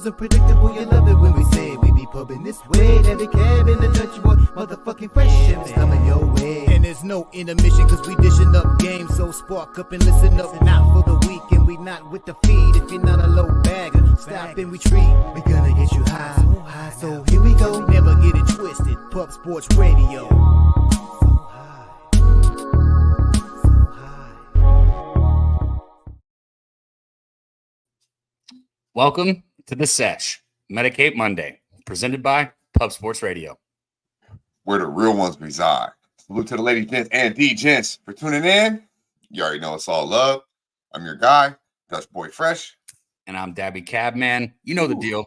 flows unpredictable, you love it when we say we be pubbing this way. Daby Cab in the Dutch boy, motherfucking fresh ships coming your way. And there's no intermission cause we dishing up games, so spark up and listen up. Not for the week and we not with the feed. If you're not a low bagger, stop and retreat. We gonna get you high, so here we go. Never get it twisted, Pub Sports Radio. Welcome to the Sesh, Medicate Monday, presented by Pub Sports Radio. Where the real ones reside. Salute to the ladies, gents, and D-gents for tuning in. You already know it's all love. I'm your guy, Dutch Boy Fresh. And I'm Daby Cab, man. You know the deal.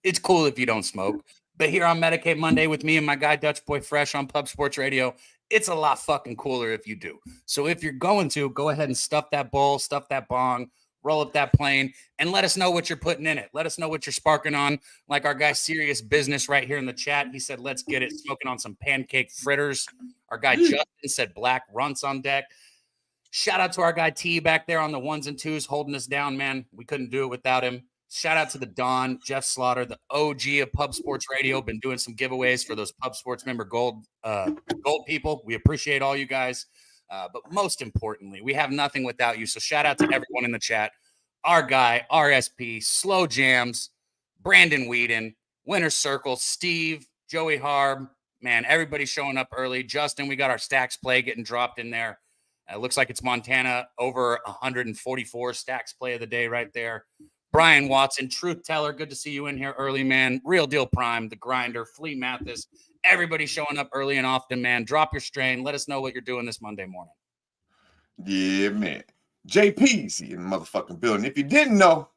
It's cool if you don't smoke. But here on Medicate Monday with me and my guy, Dutch Boy Fresh on Pub Sports Radio, it's a lot fucking cooler if you do. So if you're going to, go ahead and stuff that bowl, stuff that bong, roll up that plane, and let us know what you're putting in it. Let us know what you're sparking on. Like our guy Serious Business right here in the chat. He said, let's get it. Smoking on some pancake fritters. Our guy Justin said black runts on deck. Shout out to our guy T back there on the ones and twos holding us down, man. We couldn't do it without him. Shout out to the Don, Jeff Slaughter, the OG of Pub Sports Radio. Been doing some giveaways for those Pub Sports member gold people. We appreciate all you guys. But most importantly, we have nothing without you. So shout out to everyone in the chat. Our guy, RSP, Slow Jams, Brandon Whedon, Winter Circle, Steve, Joey Harb. Man, everybody showing up early. Justin, we got our stacks play getting dropped in there. It looks like it's Montana over 144 stacks play of the day right there. Brian Watson, Truth Teller, good to see you in here early, man. Real Deal Prime, The Grinder, Flea Mathis. Everybody showing up early and often, man. Drop your strain. Let us know what you're doing this Monday morning. Yeah, man. JP's in the motherfucking building. If you didn't know,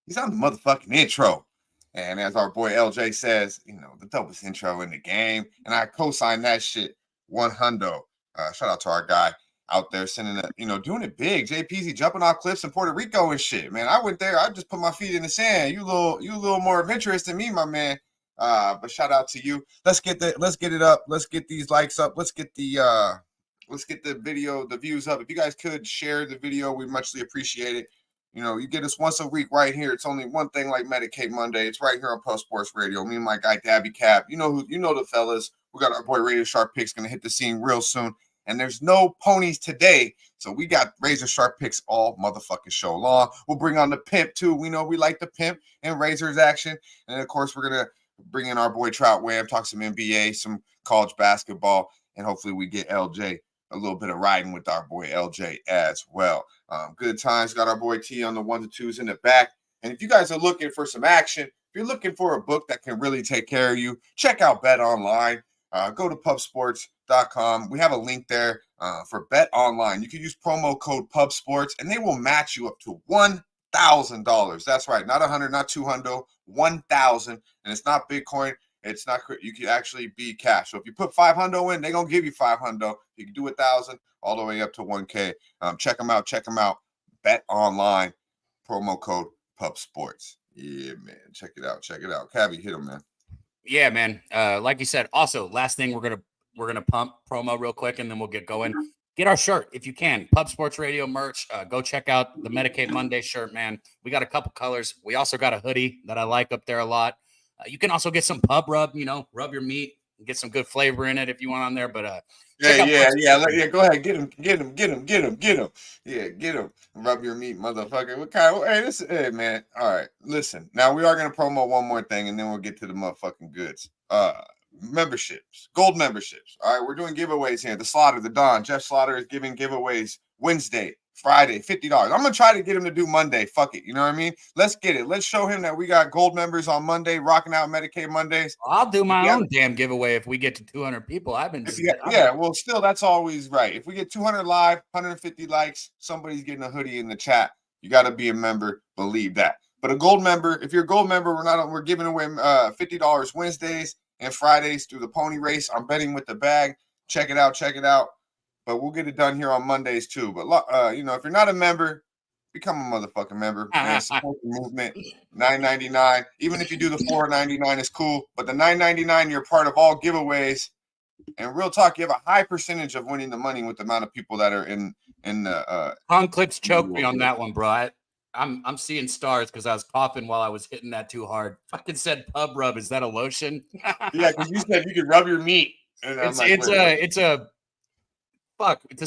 he's on the motherfucking intro. And as our boy LJ says, you know, the dopest intro in the game. And I co-sign that shit 100. Shout out to our guy out there sending it, you know, doing it big. JP's jumping off cliffs in Puerto Rico and shit, man. I went there. I just put my feet in the sand. You a little more adventurous than me, my man. But shout out to you. Let's get it up. Let's get these likes up. Let's get the video, the views up. If you guys could share the video, we muchly appreciate it. You know, you get us once a week right here. It's only one thing like Medicate Monday. It's right here on Post Sports Radio. Me and my guy Daby Cab. You know the fellas. We got our boy Radio Sharp Picks gonna hit the scene real soon. And there's no ponies today, so we got razor sharp picks all motherfucking show long. We'll bring on the pimp too. We know we like the pimp and razors action, and of course we're gonna bring in our boy Trout Wham, talk some NBA, some college basketball, and hopefully we get LJ a little bit of riding with our boy LJ as well. Good times. Got our boy T on the ones and twos in the back. And if you guys are looking for some action, if you're looking for a book that can really take care of you, check out Bet Online. Go to pubsports.com. We have a link there for Bet Online. You can use promo code PubSports, and they will match you up to $1,000. That's right, not 100, not 200, 1,000. And it's not Bitcoin. It's not. You can actually be cash. So if you put 500 in, they're gonna give you 500. You can do 1,000 all the way up to 1K. Check them out. Bet Online. Promo code PubSports. Yeah, man. Check it out. Cabby, hit them, man. Yeah, man. Like you said, also last thing we're gonna pump promo real quick and then we'll get going. Get our shirt if you can. Pub Sports Radio merch. Go check out the Medicate Monday shirt, man. We got a couple colors. We also got a hoodie that I like up there a lot. You can also get some pub rub, rub your meat and get some good flavor in it if you want on there. But yeah. Go ahead, get him. Yeah, get him. Rub your meat, motherfucker. What kind? Hey, man. All right, listen. Now we are gonna promo one more thing, and then we'll get to the motherfucking goods. Memberships, gold memberships. All right, we're doing giveaways here. The Slaughter, the Don, Jeff Slaughter is giving giveaways Wednesday, Friday, $50. I'm gonna try to get him to do Monday. Fuck it, you know what I mean? Let's get it. Let's show him that we got gold members on Monday, rocking out Medicaid Mondays. I'll do my own damn giveaway if we get to 200 people. Well, still, that's always right. If we get 200 live, 150 likes, somebody's getting a hoodie in the chat. You got to be a member. Believe that. But a gold member, if you're a gold member, we're giving away $50 Wednesdays and Fridays through the pony race. I'm betting with the bag. Check it out. But we'll get it done here on Mondays too. But if you're not a member, become a motherfucking member. Man, support the movement. $9.99. Even if you do the $4.99, it's cool. But the $9.99, you're part of all giveaways. And real talk, you have a high percentage of winning the money with the amount of people that are in the. Con Clips choked me on that one, bro. I'm seeing stars because I was coughing while I was hitting that too hard. Fucking said pub rub. Is that a lotion? Yeah, because you said you could rub your meat. And I'm like, it's a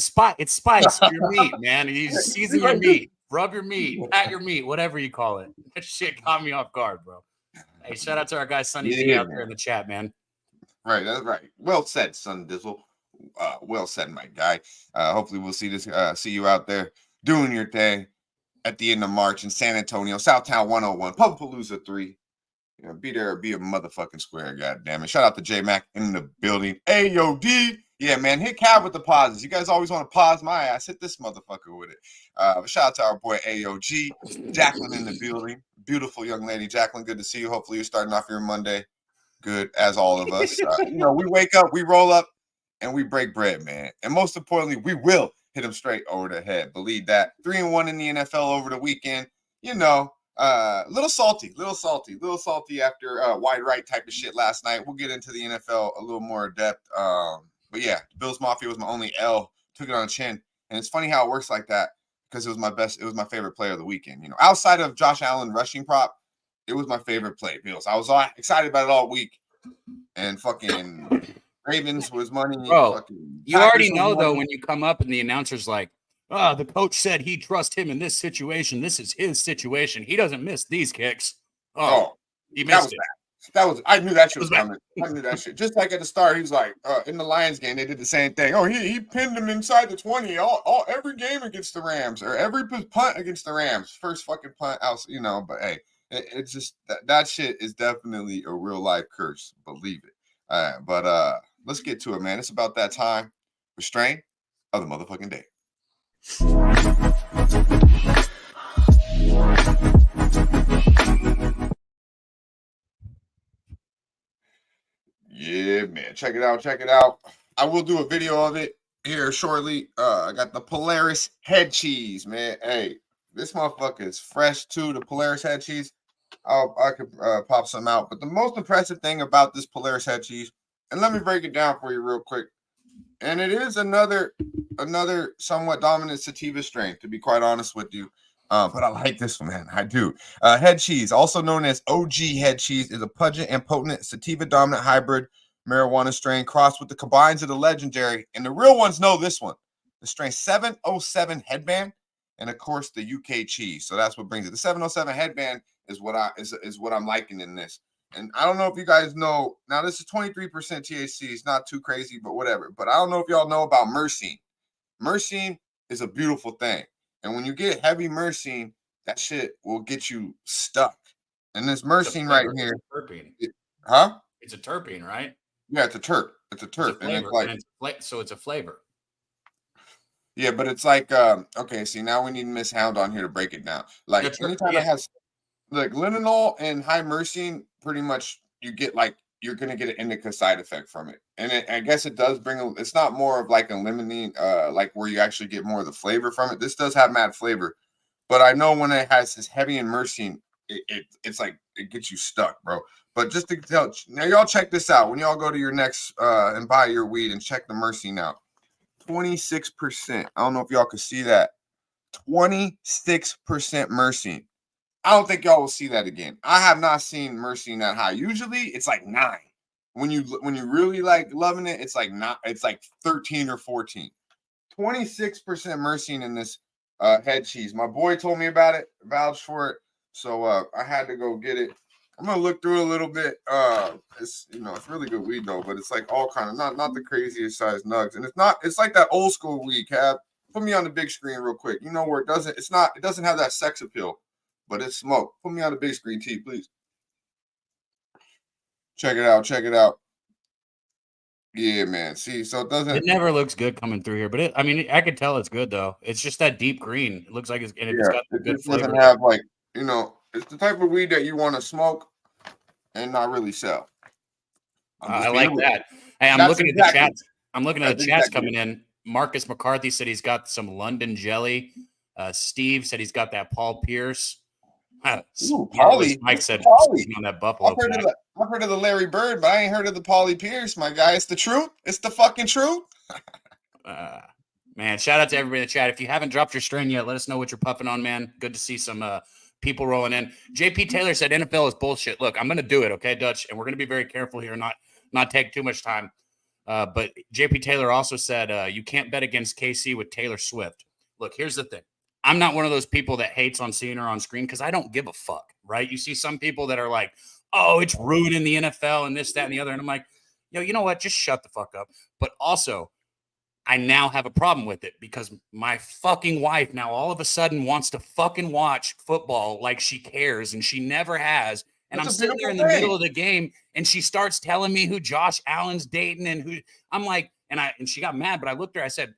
spot. It's spice for your meat, man. You season your meat, rub your meat, pat your meat, whatever you call it. That shit caught me off guard, bro. Hey, shout out to our guy Sonny D out there in the chat, man. Right, that's right. Well said, Son Dizzle. Well said, my guy. Hopefully we'll see you out there doing your thing at the end of March in San Antonio, Southtown 101, Pubapalooza 3. You know, be there or be a motherfucking square, goddamn it. Shout out to J-Mac in the building. AOD. Yeah, man, hit Cab with the pauses. You guys always want to pause my ass. Hit this motherfucker with it. Shout out to our boy AOG. Jacqueline in the building. Beautiful young lady. Jacqueline, good to see you. Hopefully you're starting off your Monday good, as all of us. We wake up, we roll up, and we break bread, man. And most importantly, we will hit them straight over the head. Believe that. 3-1 in the NFL over the weekend. Little salty after wide right type of shit last night. We'll get into the NFL a little more depth. But yeah, Bills Mafia was my only L. Took it on the chin. And it's funny how it works like that because it was my favorite player of the weekend. You know, outside of Josh Allen rushing prop, it was my favorite play, Bills. I was excited about it all week. And fucking Ravens was money. Bro, you already know, though, when you come up and the announcer's like, the coach said he trusts him in this situation. This is his situation. He doesn't miss these kicks. He missed it. I knew that shit was coming. I knew that shit. Just like at the start, he was like, in the Lions game, they did the same thing. Oh, he pinned him inside the 20 every game against the Rams or every punt against the Rams. First fucking punt out, but hey, it's just that shit is definitely a real life curse. Believe it. But let's get to it, man. It's about that time. Restraint of the motherfucking day. Yeah, man. Check it out. I will do a video of it here shortly. I got the Polaris head cheese, man. Hey, this motherfucker is fresh too. The Polaris head cheese. I could pop some out. But the most impressive thing about this Polaris head cheese, and let me break it down for you real quick. And it is another somewhat dominant sativa strain, to be quite honest with you. But I like this one, man. I do. Head cheese, also known as OG head cheese, is a pungent and potent sativa-dominant hybrid marijuana strain crossed with the combines of the legendary, and the real ones know this one, the strain 707 headband, and of course the UK cheese. So that's what brings it. The 707 headband is what I'm liking in this. And I don't know if you guys know. Now this is 23% THC. It's not too crazy, but whatever. But I don't know if y'all know about myrcene. Myrcene is a beautiful thing. And when you get heavy myrcene, that shit will get you stuck. And this myrcene right here. It's a terpene. It's a terpene, right? Yeah, it's a terp. It's a terp. So it's a flavor. Yeah, but it's like, okay, see, now we need Miss Hound on here to break it down. Like, anytime it has, like, linalool and high myrcene, pretty much you're going to get an indica side effect from it. And I guess it does it's not more of like a limonene, like where you actually get more of the flavor from it. This does have mad flavor. But I know when it has this heavy in myrcene, it's like, it gets you stuck, bro. But just to tell, now y'all check this out. When y'all go to your next, and buy your weed and check the myrcene out. 26%. I don't know if y'all could see that. 26% myrcene. I don't think y'all will see that again. I have not seen myrcene that high. Usually it's like 9. When you really like loving it, it's like 13 or 14. 26% myrcene in this head cheese. My boy told me about it, vouched for it. So I had to go get it. I'm gonna look through it a little bit. It's really good weed though, but it's like all kind of not the craziest size nugs. And it's like that old school weed, Cab. Put me on the big screen real quick. You know where it doesn't have that sex appeal. But it's smoke. Put me on the big screen, T, please. Check it out. Yeah, man. See, so it never looks good coming through here, but I could tell it's good though. It's just that deep green. It looks like it's got a good flavor. Doesn't have it's the type of weed that you want to smoke and not really sell. I like that. Hey, I'm looking at the chats. I'm looking at the chats coming in. Marcus McCarthy said he's got some London jelly. Steve said he's got that Paul Pierce. Paulie. Mike said on that Buffalo. I've heard of the Larry Bird, but I ain't heard of the Paulie Pierce, my guy. It's the truth. It's the fucking truth. Man, shout out to everybody in the chat. If you haven't dropped your strain yet, let us know what you're puffing on, man. Good to see some people rolling in. JP Taylor said NFL is bullshit. Look, I'm going to do it, okay, Dutch? And we're going to be very careful here, not take too much time. But JP Taylor also said you can't bet against KC with Taylor Swift. Look, here's the thing. I'm not one of those people that hates on seeing her on screen because I don't give a fuck, right? You see some people that are like, oh, it's ruining the NFL and this, that, and the other. And I'm like, yo, you know what? Just shut the fuck up. But also, I now have a problem with it because my fucking wife now all of a sudden wants to fucking watch football like she cares, and she never has. And I'm sitting there in the middle of the game, and she starts telling me who Josh Allen's dating and who I'm like, and she got mad, but I looked at her, I said,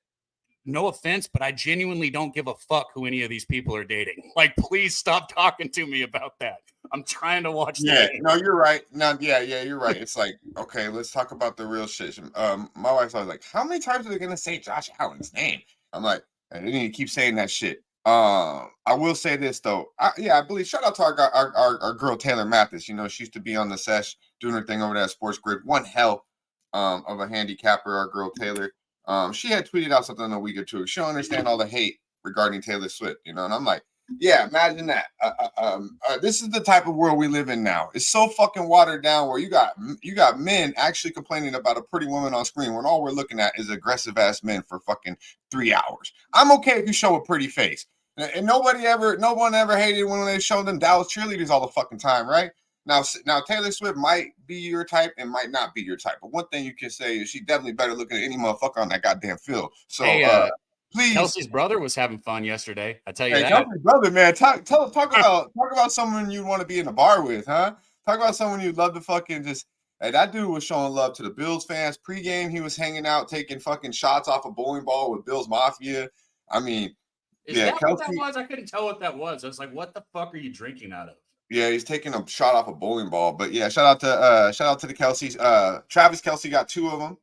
no offense, but I genuinely don't give a fuck who any of these people are dating. Like, please stop talking to me about that. I'm trying to watch that. No, you're right. No, you're right. It's like, okay, let's talk about the real shit. My wife's always like, how many times are they gonna say Josh Allen's name? I'm like, and they need to keep saying that shit. I will say this though. I believe shout out to our girl Taylor Mathis. You know, she used to be on the Sesh doing her thing over there at Sports Grid. One hell of a handicapper, our girl Taylor. She had tweeted out something a week or two ago. She don't understand all the hate regarding Taylor Swift, you know, and I'm like, yeah, imagine that. This is the type of world we live in now. It's so fucking watered down where you got men actually complaining about a pretty woman on screen when all we're looking at is aggressive ass men for fucking 3 hours. I'm okay if you show a pretty face, and no one ever hated when they showed them Dallas cheerleaders all the fucking time, right? Now Taylor Swift might be your type and might not be your type, but one thing you can say is she definitely better looking at any motherfucker on that goddamn field. So, please. Kelsey's brother was having fun yesterday. I tell you that. Kelsey's brother, man. Talk about someone you'd want to be in a bar with, huh? Talk about someone you'd love to fucking just. Hey, that dude was showing love to the Bills fans. Pre-game, he was hanging out, taking fucking shots off a bowling ball with Bills Mafia. I mean, Is that Kelsey, what that was? I couldn't tell what that was. I was like, what the fuck are you drinking out of? Yeah, he's taking a shot off a bowling ball. But yeah, shout out to the Kelce's. Travis Kelce got two of them.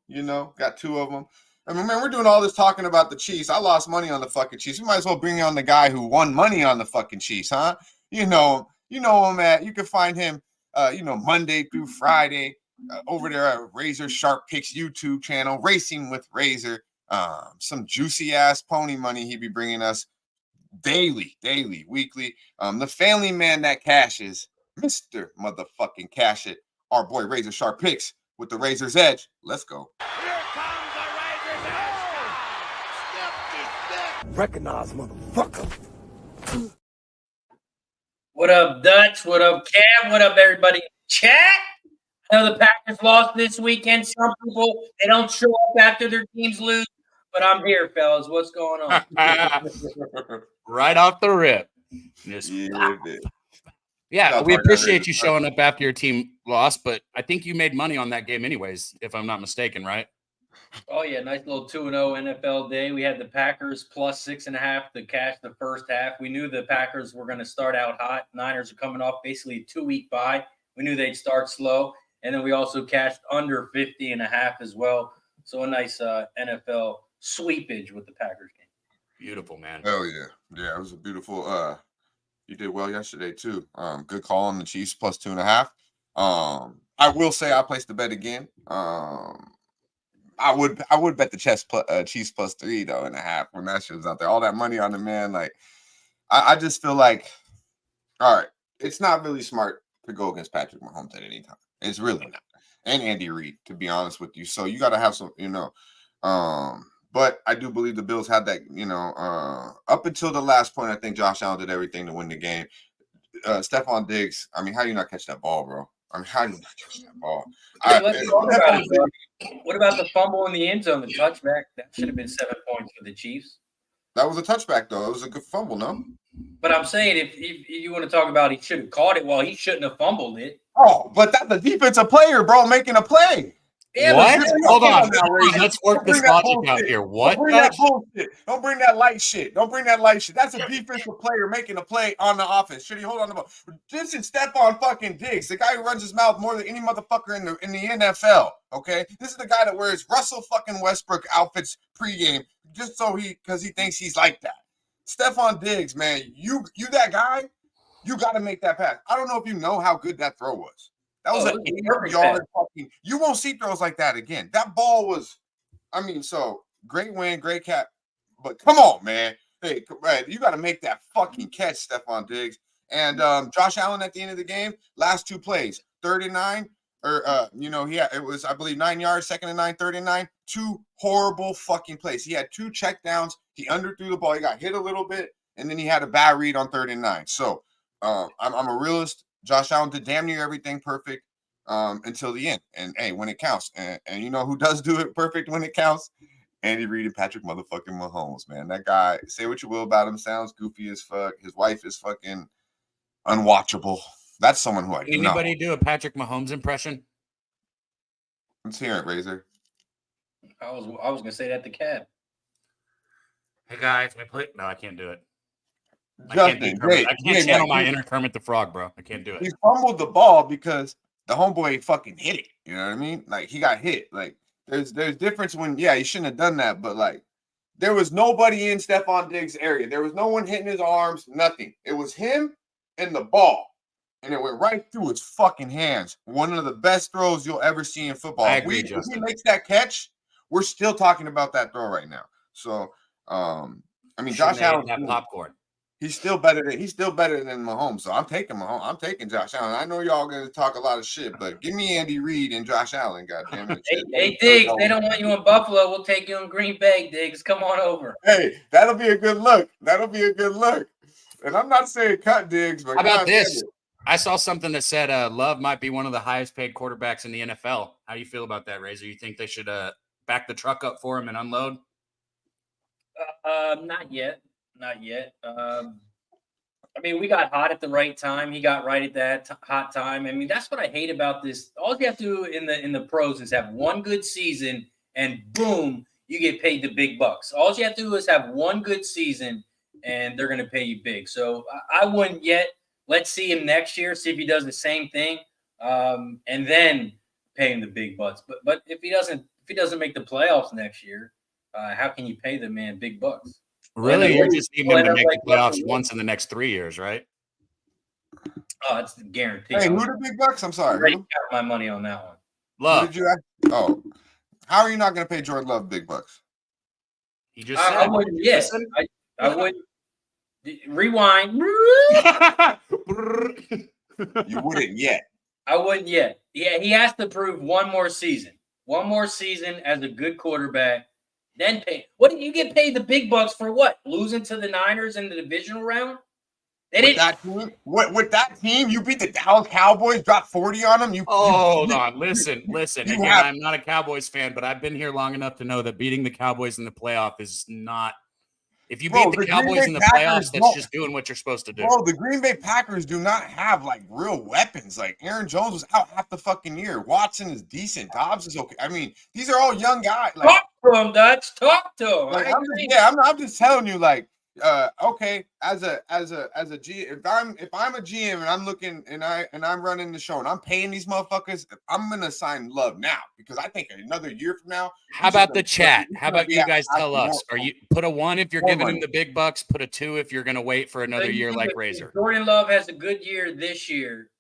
I mean, man, we're doing all this talking about the Chiefs. I lost money on the fucking Chiefs. We might as well bring on the guy who won money on the fucking Chiefs, huh? You know him at. You can find him, Monday through Friday over there at Razor Sharp Picks YouTube channel, Racing with Razor. Some juicy ass pony money he be bringing us. Daily, weekly. The family man that cashes, Mr. Motherfucking Cash It, our boy Razor Sharp Picks with the Razor's Edge. Let's go. Here comes the Razor's Edge. Recognize, motherfucker. What up, Dutch? What up, Cam? What up, everybody in chat? I know the Packers lost this weekend. Some people, they don't show up after their teams lose. But I'm here, fellas. What's going on? Right off the rip. Yeah, we appreciate you showing up after your team lost, but I think you made money on that game anyways, if I'm not mistaken, right? Oh, yeah. Nice little 2-0 NFL day. We had the Packers plus 6.5 to cash the first half. We knew the Packers were going to start out hot. Niners are coming off basically a 2-week bye. We knew they'd start slow. And then we also cashed under 50.5 as well. So a nice NFL sweepage with the Packers game. Beautiful, man. Hell yeah. Yeah, it was a beautiful you did well yesterday too. Good call on the Chiefs plus 2.5. I will say I placed the bet again. I would bet the Chiefs plus 3 though and a half when that shit was out there. All that money on the man, like I just feel like, all right, it's not really smart to go against Patrick Mahomes at any time. It's really not. And Andy Reid, to be honest with you. So you got to have some, but I do believe the Bills had that, up until the last point. I think Josh Allen did everything to win the game. Stephon Diggs, I mean, how do you not catch that ball, bro? I mean, how do you not catch that ball? What about the fumble in the end zone, the touchback? That should have been 7 points for the Chiefs. That was a touchback, though. It was a good fumble, no? But I'm saying if you want to talk about he should have caught it, well, he shouldn't have fumbled it. Oh, but that's a defensive player, bro, making a play. Yeah, what? Hold on. Let's work this logic out here. What? Don't bring that bullshit. Don't bring that light shit. That's a defensive player making a play on the offense. Should he hold on the ball? This is Stephon fucking Diggs, the guy who runs his mouth more than any motherfucker in the NFL. Okay, this is the guy that wears Russell fucking Westbrook outfits pregame just because he thinks he's like that. Stephon Diggs, man, you that guy, you got to make that pass. I don't know if you know how good that throw was. That was an 8-yard fucking. You won't see throws like that again. That ball was, so great win, great cap. but come on, man. Hey, man, you got to make that fucking catch, Stephon Diggs. And Josh Allen at the end of the game, last 2 plays, 39, or it was, I believe, 9 yards, 2nd and 9, 39. 2 horrible fucking plays. He had 2 check downs. He underthrew the ball. He got hit a little bit, and then he had a bad read on 3rd and 9. So I'm a realist. Josh Allen did damn near everything perfect until the end. And hey, when it counts, and you know who does do it perfect when it counts? Andy Reid and Patrick motherfucking Mahomes, man. That guy, say what you will about him, sounds goofy as fuck. His wife is fucking unwatchable. That's someone who I do not. Anybody do a Patrick Mahomes impression? Let's hear it, Razor. I was gonna say that to Cab. Hey guys, no, I can't do it. Justin, I can't channel my inner Kermit the Frog, bro. I can't do it. He fumbled the ball because the homeboy fucking hit it. You know what I mean? Like, he got hit. Like, there's difference when, he shouldn't have done that, but like, there was nobody in Stephon Diggs' area. There was no one hitting his arms, nothing. It was him and the ball, and it went right through his fucking hands. One of the best throws you'll ever see in football. I agree, If Justin. he makes that catch, we're still talking about that throw right now. So, Josh Allen, that popcorn. he's still better than Mahomes. So I'm taking Mahomes. I'm taking Josh Allen. I know y'all gonna talk a lot of shit, but give me Andy Reid and Josh Allen. Goddamn it. Hey, Diggs, they don't want you in Buffalo. We'll take you in Green Bay, Diggs. Come on over. Hey, that'll be a good look. And I'm not saying cut Diggs, but how about this? I saw something that said Love might be one of the highest paid quarterbacks in the NFL. How do you feel about that, Razor? You think they should back the truck up for him and unload? Not yet. We got hot at the right time. He got right at that hot time. That's what I hate about this. All you have to do in the pros is have one good season, and boom, you get paid the big bucks. All you have to do is have one good season, and they're going to pay you big. So I wouldn't yet. Let's see him next year. See if he does the same thing, and then pay him the big bucks. But if he doesn't make the playoffs next year, how can you pay the man big bucks? Really? You're just needing him to make the playoffs once in the next 3 years, right? Oh, it's guaranteed. Hey, who the big bucks? I'm sorry. I already got my money on that one. Love. Who did you ask? Oh, how are you not going to pay Jordan Love big bucks? He just I said. wouldn't yet. I wouldn't. Rewind. You wouldn't yet. I wouldn't yet. Yeah, he has to prove one more season. One more season as a good quarterback. Then pay. What did you get paid the big bucks for? What, losing to the Niners in the divisional round? With that team, you beat the Dallas Cowboys, dropped 40 on them. Hold on, listen. Again, I'm not a Cowboys fan, but I've been here long enough to know that beating the Cowboys in the playoff is not. If you beat the Cowboys in the playoffs, that's just doing what you're supposed to do. Bro, the Green Bay Packers do not have like real weapons. Like Aaron Jones was out half the fucking year. Watson is decent. Dobbs is okay. These are all young guys. Like, talk to him, Dutch. Talk to him. Like, I'm just telling you, like, okay, as a G, if I'm a GM and I'm looking and I'm running the show and I'm paying these motherfuckers, I'm gonna sign Love now because I think another year from now. How about the chat? How about you guys tell us? Are you put a 1 if you're giving him the big bucks? Put a 2 if you're gonna wait for another year like Razor. Jordan Love has a good year this year.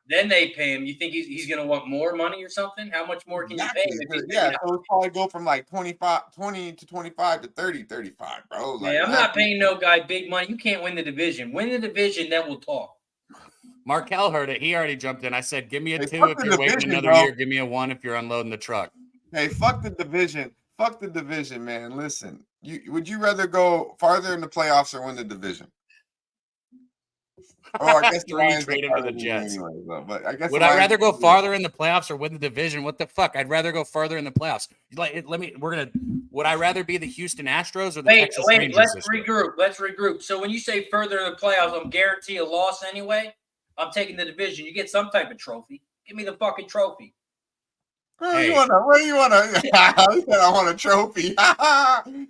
Then they pay him. You think he's going to want more money or something? How much more can you pay him? So it'll probably go from like 20 to 25 to 30, 35, bro. Like, I'm not paying no guy big money. You can't win the division. Win the division, then we'll talk. Markel heard it. He already jumped in. I said, give me a 2 if you're waiting another year. Give me a 1 if you're unloading the truck. Hey, fuck the division. Fuck the division, man. Listen, would you rather go farther in the playoffs or win the division? Oh, I guess the Lions trade him to the Jets. Anyway, but I guess would I rather go farther in the playoffs or win the division? What the fuck? I'd rather go farther in the playoffs. Would I rather be the Houston Astros or the Texas Rangers? Let's regroup. So when you say further in the playoffs, I'm guarantee a loss anyway. I'm taking the division. You get some type of trophy. Give me the fucking trophy. Where do you want to? I said I want a trophy.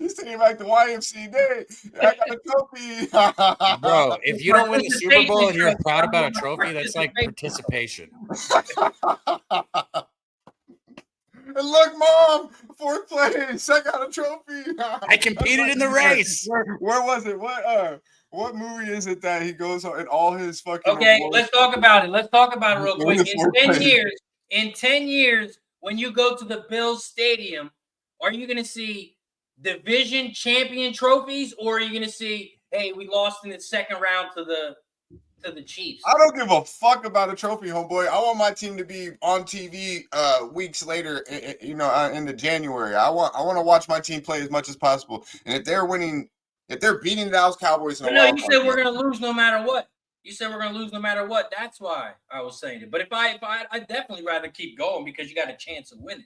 You seem like the YMCA day. I got a trophy. Bro, if you don't win the Super Bowl and you're proud about a trophy, that's like participation. And look, Mom, 4th place. I got a trophy. I competed in the race. Where was it? What movie is it that he goes on and all his fucking? Okay, let's talk about it. Let's talk about it real quick. In 10 years, when you go to the Bills Stadium, are you going to see division champion trophies, or are you going to see, hey, we lost in the second round to the Chiefs? I don't give a fuck about a trophy, homeboy. I want my team to be on TV weeks later, in the January. I want to watch my team play as much as possible. And if they're winning, if they're beating the Dallas Cowboys in a No, you said we're going to lose no matter what. You said we're going to lose no matter what. That's why I was saying it. But if I definitely rather keep going because you got a chance of winning.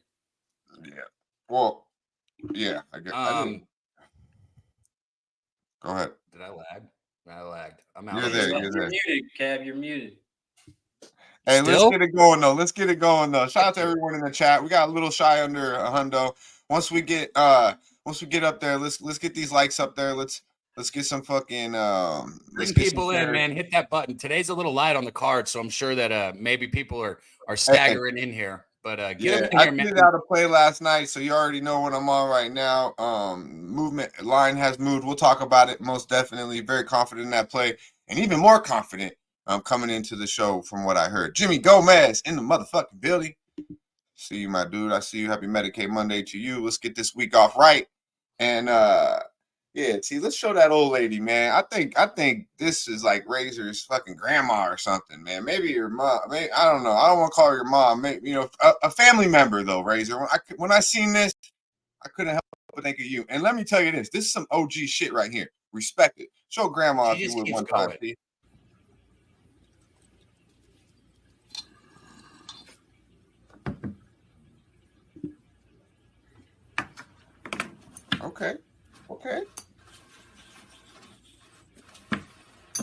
Yeah. Well, yeah. I guess. Go ahead. Did I lag? I lagged. I'm out. You're there. You're muted, Cab. You're muted. Hey, let's get it going though. Shout out to everyone in the chat. We got a little shy under a hundo. Once we get up there, let's get these likes up there. Let's get some fucking bring people in, man. Hit that button. Today's a little light on the card, so I'm sure that maybe people are staggering in here. But get them in here, man. I did out of play last night, so you already know what I'm on right now. Movement line has moved. We'll talk about it most definitely. Very confident in that play, and even more confident coming into the show from what I heard. Jimmy Gomez in the motherfucking building. See you, my dude. I see you. Happy Medicate Monday to you. Let's get this week off right. And let's show that old lady, man. I think this is like Razor's fucking grandma or something, man. Maybe your mom. Maybe, I don't know. I don't want to call her your mom. Maybe, a family member though, Razor. When I seen this, I couldn't help but think of you. And let me tell you this. This is some OG shit right here. Respect it. Show grandma if you would one time, please. Okay.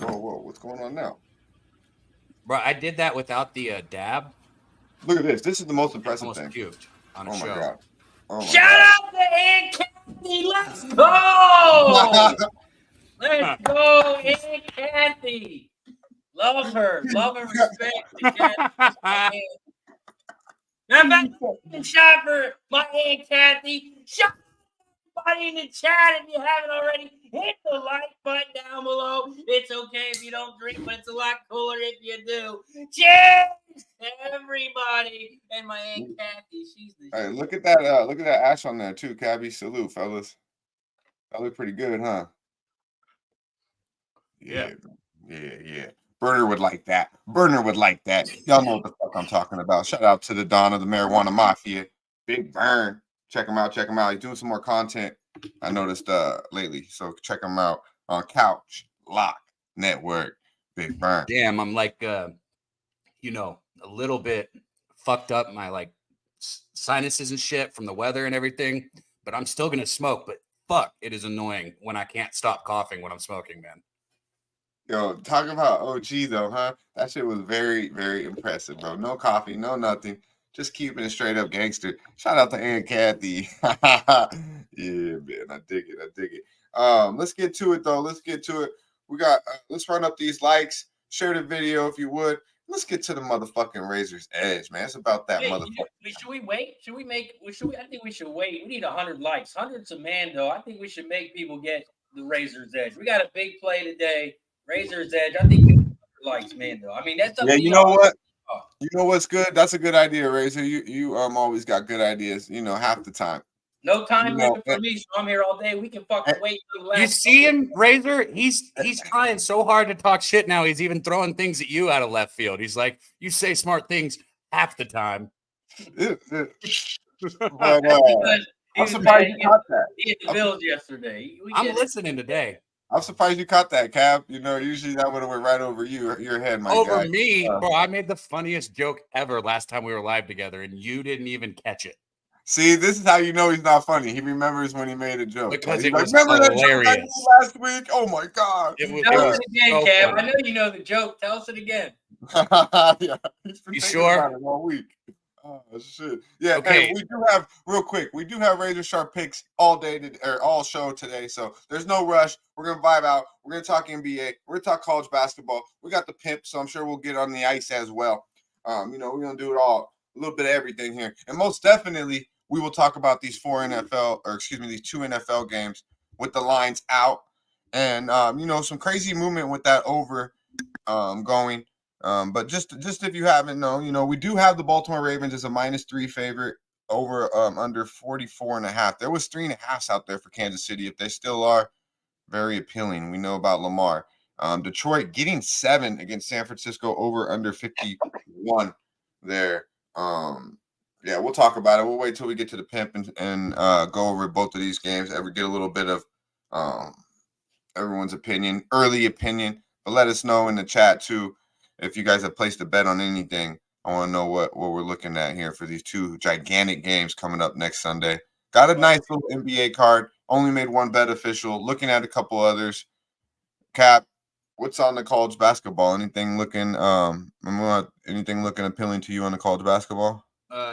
Whoa, what's going on now? Bro, I did that without the dab. Look at this. This is the most impressive thing. Puked on a oh show. My God. Oh my Shout God. out to Aunt Kathy. Let's go. Let's go, Aunt Kathy. Love her. Love and respect. I'm shot for my Aunt Kathy. Shout everybody in the chat if you haven't already. Hit the like button down below. It's okay if you don't drink, but it's a lot cooler if you do. Cheers, everybody, and my Aunt Kathy. She's the. Hey, look at that ash on there too, Cabby. Salute, fellas. That look pretty good, huh? Yeah. Burner would like that. Y'all know what the fuck I'm talking about. Shout out to the Don of the Marijuana Mafia. Big Burn. Check him out. He's doing some more content, I noticed lately. So check him out on Couch Lock Network. Big Burn. Damn, I'm like a little bit fucked up, my sinuses and shit from the weather and everything, but I'm still gonna smoke. But fuck, it is annoying when I can't stop coughing when I'm smoking, man. Yo, talk about OG though, huh? That shit was very, very impressive, bro. No coffee, no nothing. Just keeping it straight up gangster. Shout out to Aunt Kathy. Yeah, man. I dig it. Let's get to it though. We got let's run up these likes. Share the video if you would. Let's get to the motherfucking Razor's Edge, man. It's about that motherfucker. Should we wait? I think we should wait. We need 100 likes. 100's a man, though. I think we should make people get the Razor's Edge. We got a big play today. Razor's Edge. I think we need 100 likes, man, though. I mean, that's up to you know what? You know what's good? That's a good idea, Razor. You always got good ideas, half the time. No time limit for me, so I'm here all day. We can fucking wait till the last. You see him, Razor? He's trying so hard to talk shit now. He's even throwing things at you out of left field. He's like, you say smart things half the time. But, I'm surprised you caught that. He hit the Bills yesterday. I'm listening today. I'm surprised you caught that, Cab. Usually that would have went right over your head, my guy. Over me, bro. I made the funniest joke ever last time we were live together, and you didn't even catch it. See, this is how you know he's not funny. He remembers when he made a joke. Because he's it was remember hilarious. that joke last week? Oh my God! Tell us again, so Cab. Funny. I know you know the joke. Tell us it again. Yeah, he's been you thinking sure? about it all week. Oh shit! Yeah, okay. And we do have real quick. We do have razor sharp picks all day or all show today, so there's no rush. We're gonna vibe out. We're gonna talk NBA. We're gonna talk college basketball. We got the pimp, so I'm sure we'll get on the ice as well. We're gonna do it all, a little bit of everything here, and most definitely we will talk about these two NFL games with the lines out, and some crazy movement with that over going. But just if you haven't known, we do have the Baltimore Ravens as a -3 favorite over under 44.5. There was 3.5s out there for Kansas City. If they still are, very appealing. We know about Lamar. Detroit getting 7 against San Francisco over under 51 there. Yeah, we'll talk about it. We'll wait till we get to the pimp and go over both of these games. Ever get a little bit of everyone's opinion, early opinion. But let us know in the chat too if you guys have placed a bet on anything. I want to know what we're looking at here for these two gigantic games coming up next Sunday. Got a nice little NBA card. Only made one bet official. Looking at a couple others. Cap, what's on the college basketball? Anything looking appealing to you on the college basketball?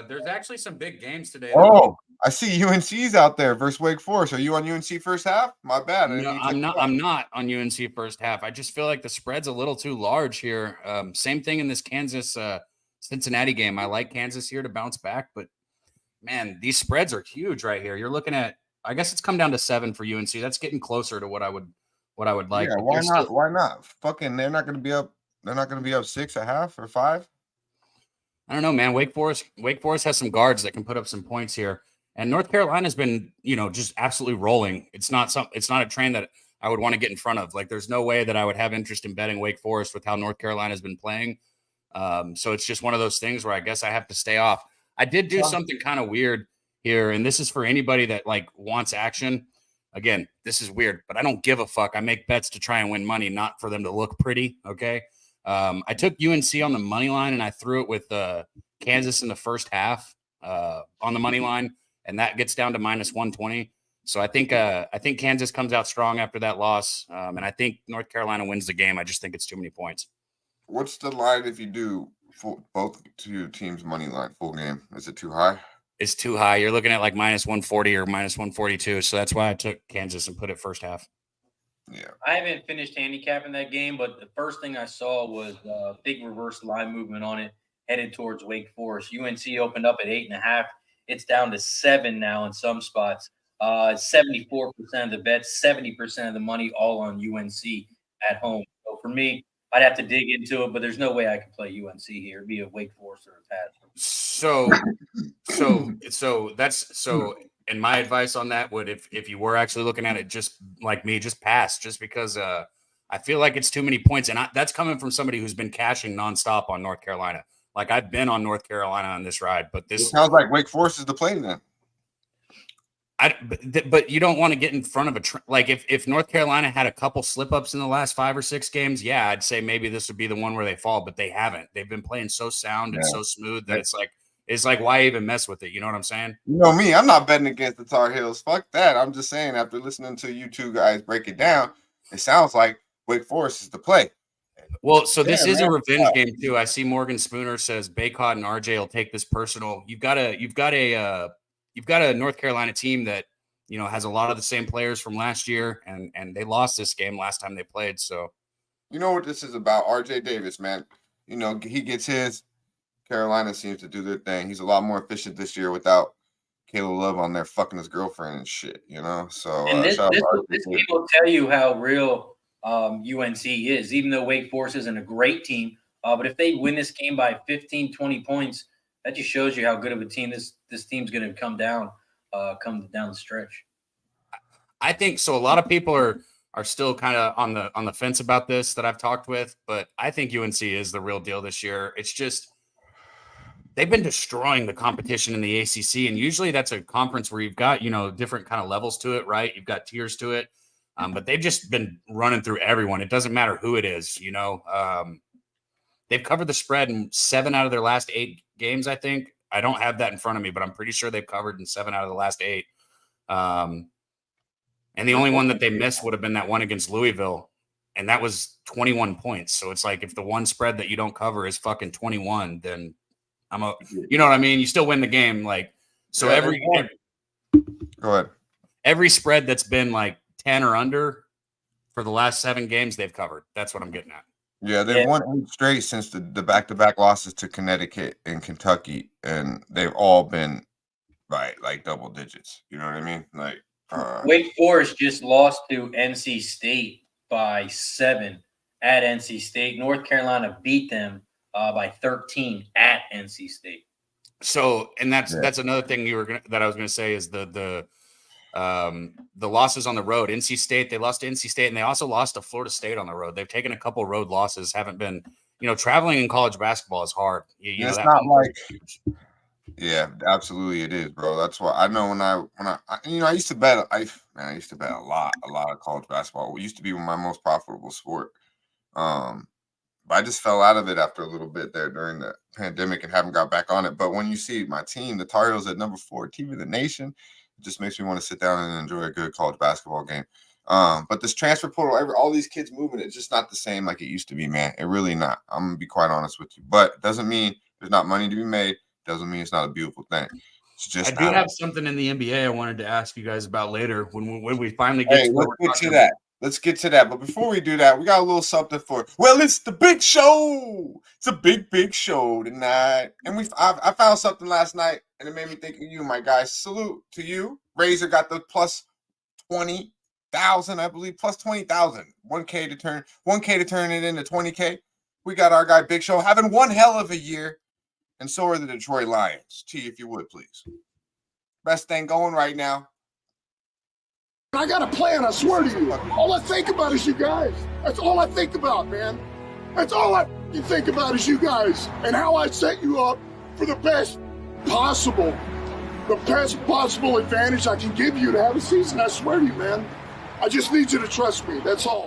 There's actually some big games today. Oh, I see UNC's out there versus Wake Forest. Are you on UNC first half? My bad. No, I'm not on UNC first half. I just feel like the spread's a little too large here. Same thing in this Kansas Cincinnati game. I like Kansas here to bounce back, but man, these spreads are huge right here. You're looking at, I guess it's come down to 7 for UNC. That's getting closer to what I would like. Yeah, why not? Why not? Fucking, they're not going to be up. They're not going to be up 6.5 or 5. I don't know, man. Wake Forest has some guards that can put up some points here, and North Carolina's been, just absolutely rolling. It's not a train that I would want to get in front of. Like, there's no way that I would have interest in betting Wake Forest with how North Carolina's been playing. So it's just one of those things where I guess I have to stay off. I did do something kind of weird here, and this is for anybody that wants action. Again, this is weird, but I don't give a fuck. I make bets to try and win money, not for them to look pretty. Okay. I took UNC on the money line and I threw it with Kansas in the first half on the money line, and that gets down to -120. So I think Kansas comes out strong after that loss, and I think North Carolina wins the game. I just think it's too many points. What's the line if you do both two teams money line full game? Is it too high? It's too high. You're looking at -140 or -142. So that's why I took Kansas and put it first half. Yeah. I haven't finished handicapping that game, but the first thing I saw was a big reverse line movement on it headed towards Wake Forest. UNC opened up at 8.5. It's down to 7 now in some spots. 74% of the bets, 70% of the money, all on UNC at home. So for me, I'd have to dig into it, but there's no way I could play UNC here. It'd be a Wake Forest or a Pat. So and my advice on that would, if you were actually looking at it just like me, just pass, just because I feel like it's too many points. And that's coming from somebody who's been cashing nonstop on North Carolina. Like, I've been on North Carolina on this ride, but this sounds like Wake Forest is the play then. But you don't want to get in front of if North Carolina had a couple slip ups in the last 5 or 6 games, yeah, I'd say maybe this would be the one where they fall, but they haven't. They've been playing so sound and so smooth that it's like why even mess with it? You know what I'm saying? You know me, I'm not betting against the Tar Heels. Fuck that. I'm just saying, after listening to you two guys break it down, it sounds like Wake Forest is the play. Well, so this is a revenge game too. I see Morgan Spooner says Baycott and RJ will take this personal. You've got a North Carolina team that has a lot of the same players from last year, and they lost this game last time they played. So, you know what this is about? RJ Davis, man. He gets his. Carolina seems to do their thing. He's a lot more efficient this year without Caleb Love on there fucking his girlfriend and shit. So and this game will tell you how real UNC is, even though Wake Forest isn't a great team. But if they win this game by 15, 20 points, that just shows you how good of a team this team's going to come down the stretch. I think so. A lot of people are still kind of on the fence about this that I've talked with, but I think UNC is the real deal this year. It's just they've been destroying the competition in the ACC, and usually that's a conference where you've got different kind of levels to it, right? You've got tiers to it, but they've just been running through everyone. It doesn't matter who it is, They've covered the spread in 7 out of their last 8 games, I think. I don't have that in front of me, but I'm pretty sure they've covered in 7 out of the last 8. And the only one that they missed would have been that one against Louisville, and that was 21 points. So it's like if the one spread that you don't cover is fucking 21, then you know what I mean? You still win the game. Go ahead. Every spread that's been 10 or under for the last 7 games, they've covered. That's what I'm getting at. Yeah, they've won 8 straight since the back-to-back losses to Connecticut and Kentucky, and they've all been by double digits. You know what I mean? Wake Forest just lost to NC State by 7 at NC State. North Carolina beat them by 13 at NC State. So, and that's Yeah. that's another thing that I was gonna say is the losses on the road. NC State, they lost to NC State, and they also lost to Florida State on the road. They've taken a couple road losses. Haven't been, traveling in college basketball is hard. It's not like, yeah, absolutely it is, bro. That's why I know when I I used to bet. I used to bet a lot of college basketball. It used to be my most profitable sport. But I just fell out of it after a little bit there during the pandemic and haven't got back on it. But when you see my team, the Tar Heels at number 4 team in the nation, it just makes me want to sit down and enjoy a good college basketball game. But this transfer portal, all these kids moving, it's just not the same like it used to be, man. It really not. I'm gonna be quite honest with you. But it doesn't mean there's not money to be made. Doesn't mean it's not a beautiful thing. It's just I do have something in the NBA I wanted to ask you guys about later when we finally get to let's get to that. Let's get to that. But before we do that, we got a little something for. Well, it's the big show. It's a big show tonight. And I found something last night, and it made me think of you, my guy. Salute to you. Razor got the plus 20,000, I believe, plus 20,000. 1K to turn it into 20K. We got our guy Big Show having one hell of a year, and so are the Detroit Lions. T, if you would, please. Best thing going right now. I got a plan, I swear to you. All I think about is you guys. That's all I think about, man. That's all I think about is you guys and how I set you up for the best possible advantage I can give you to have a season. I swear to you, man. I just need you to trust me. That's all.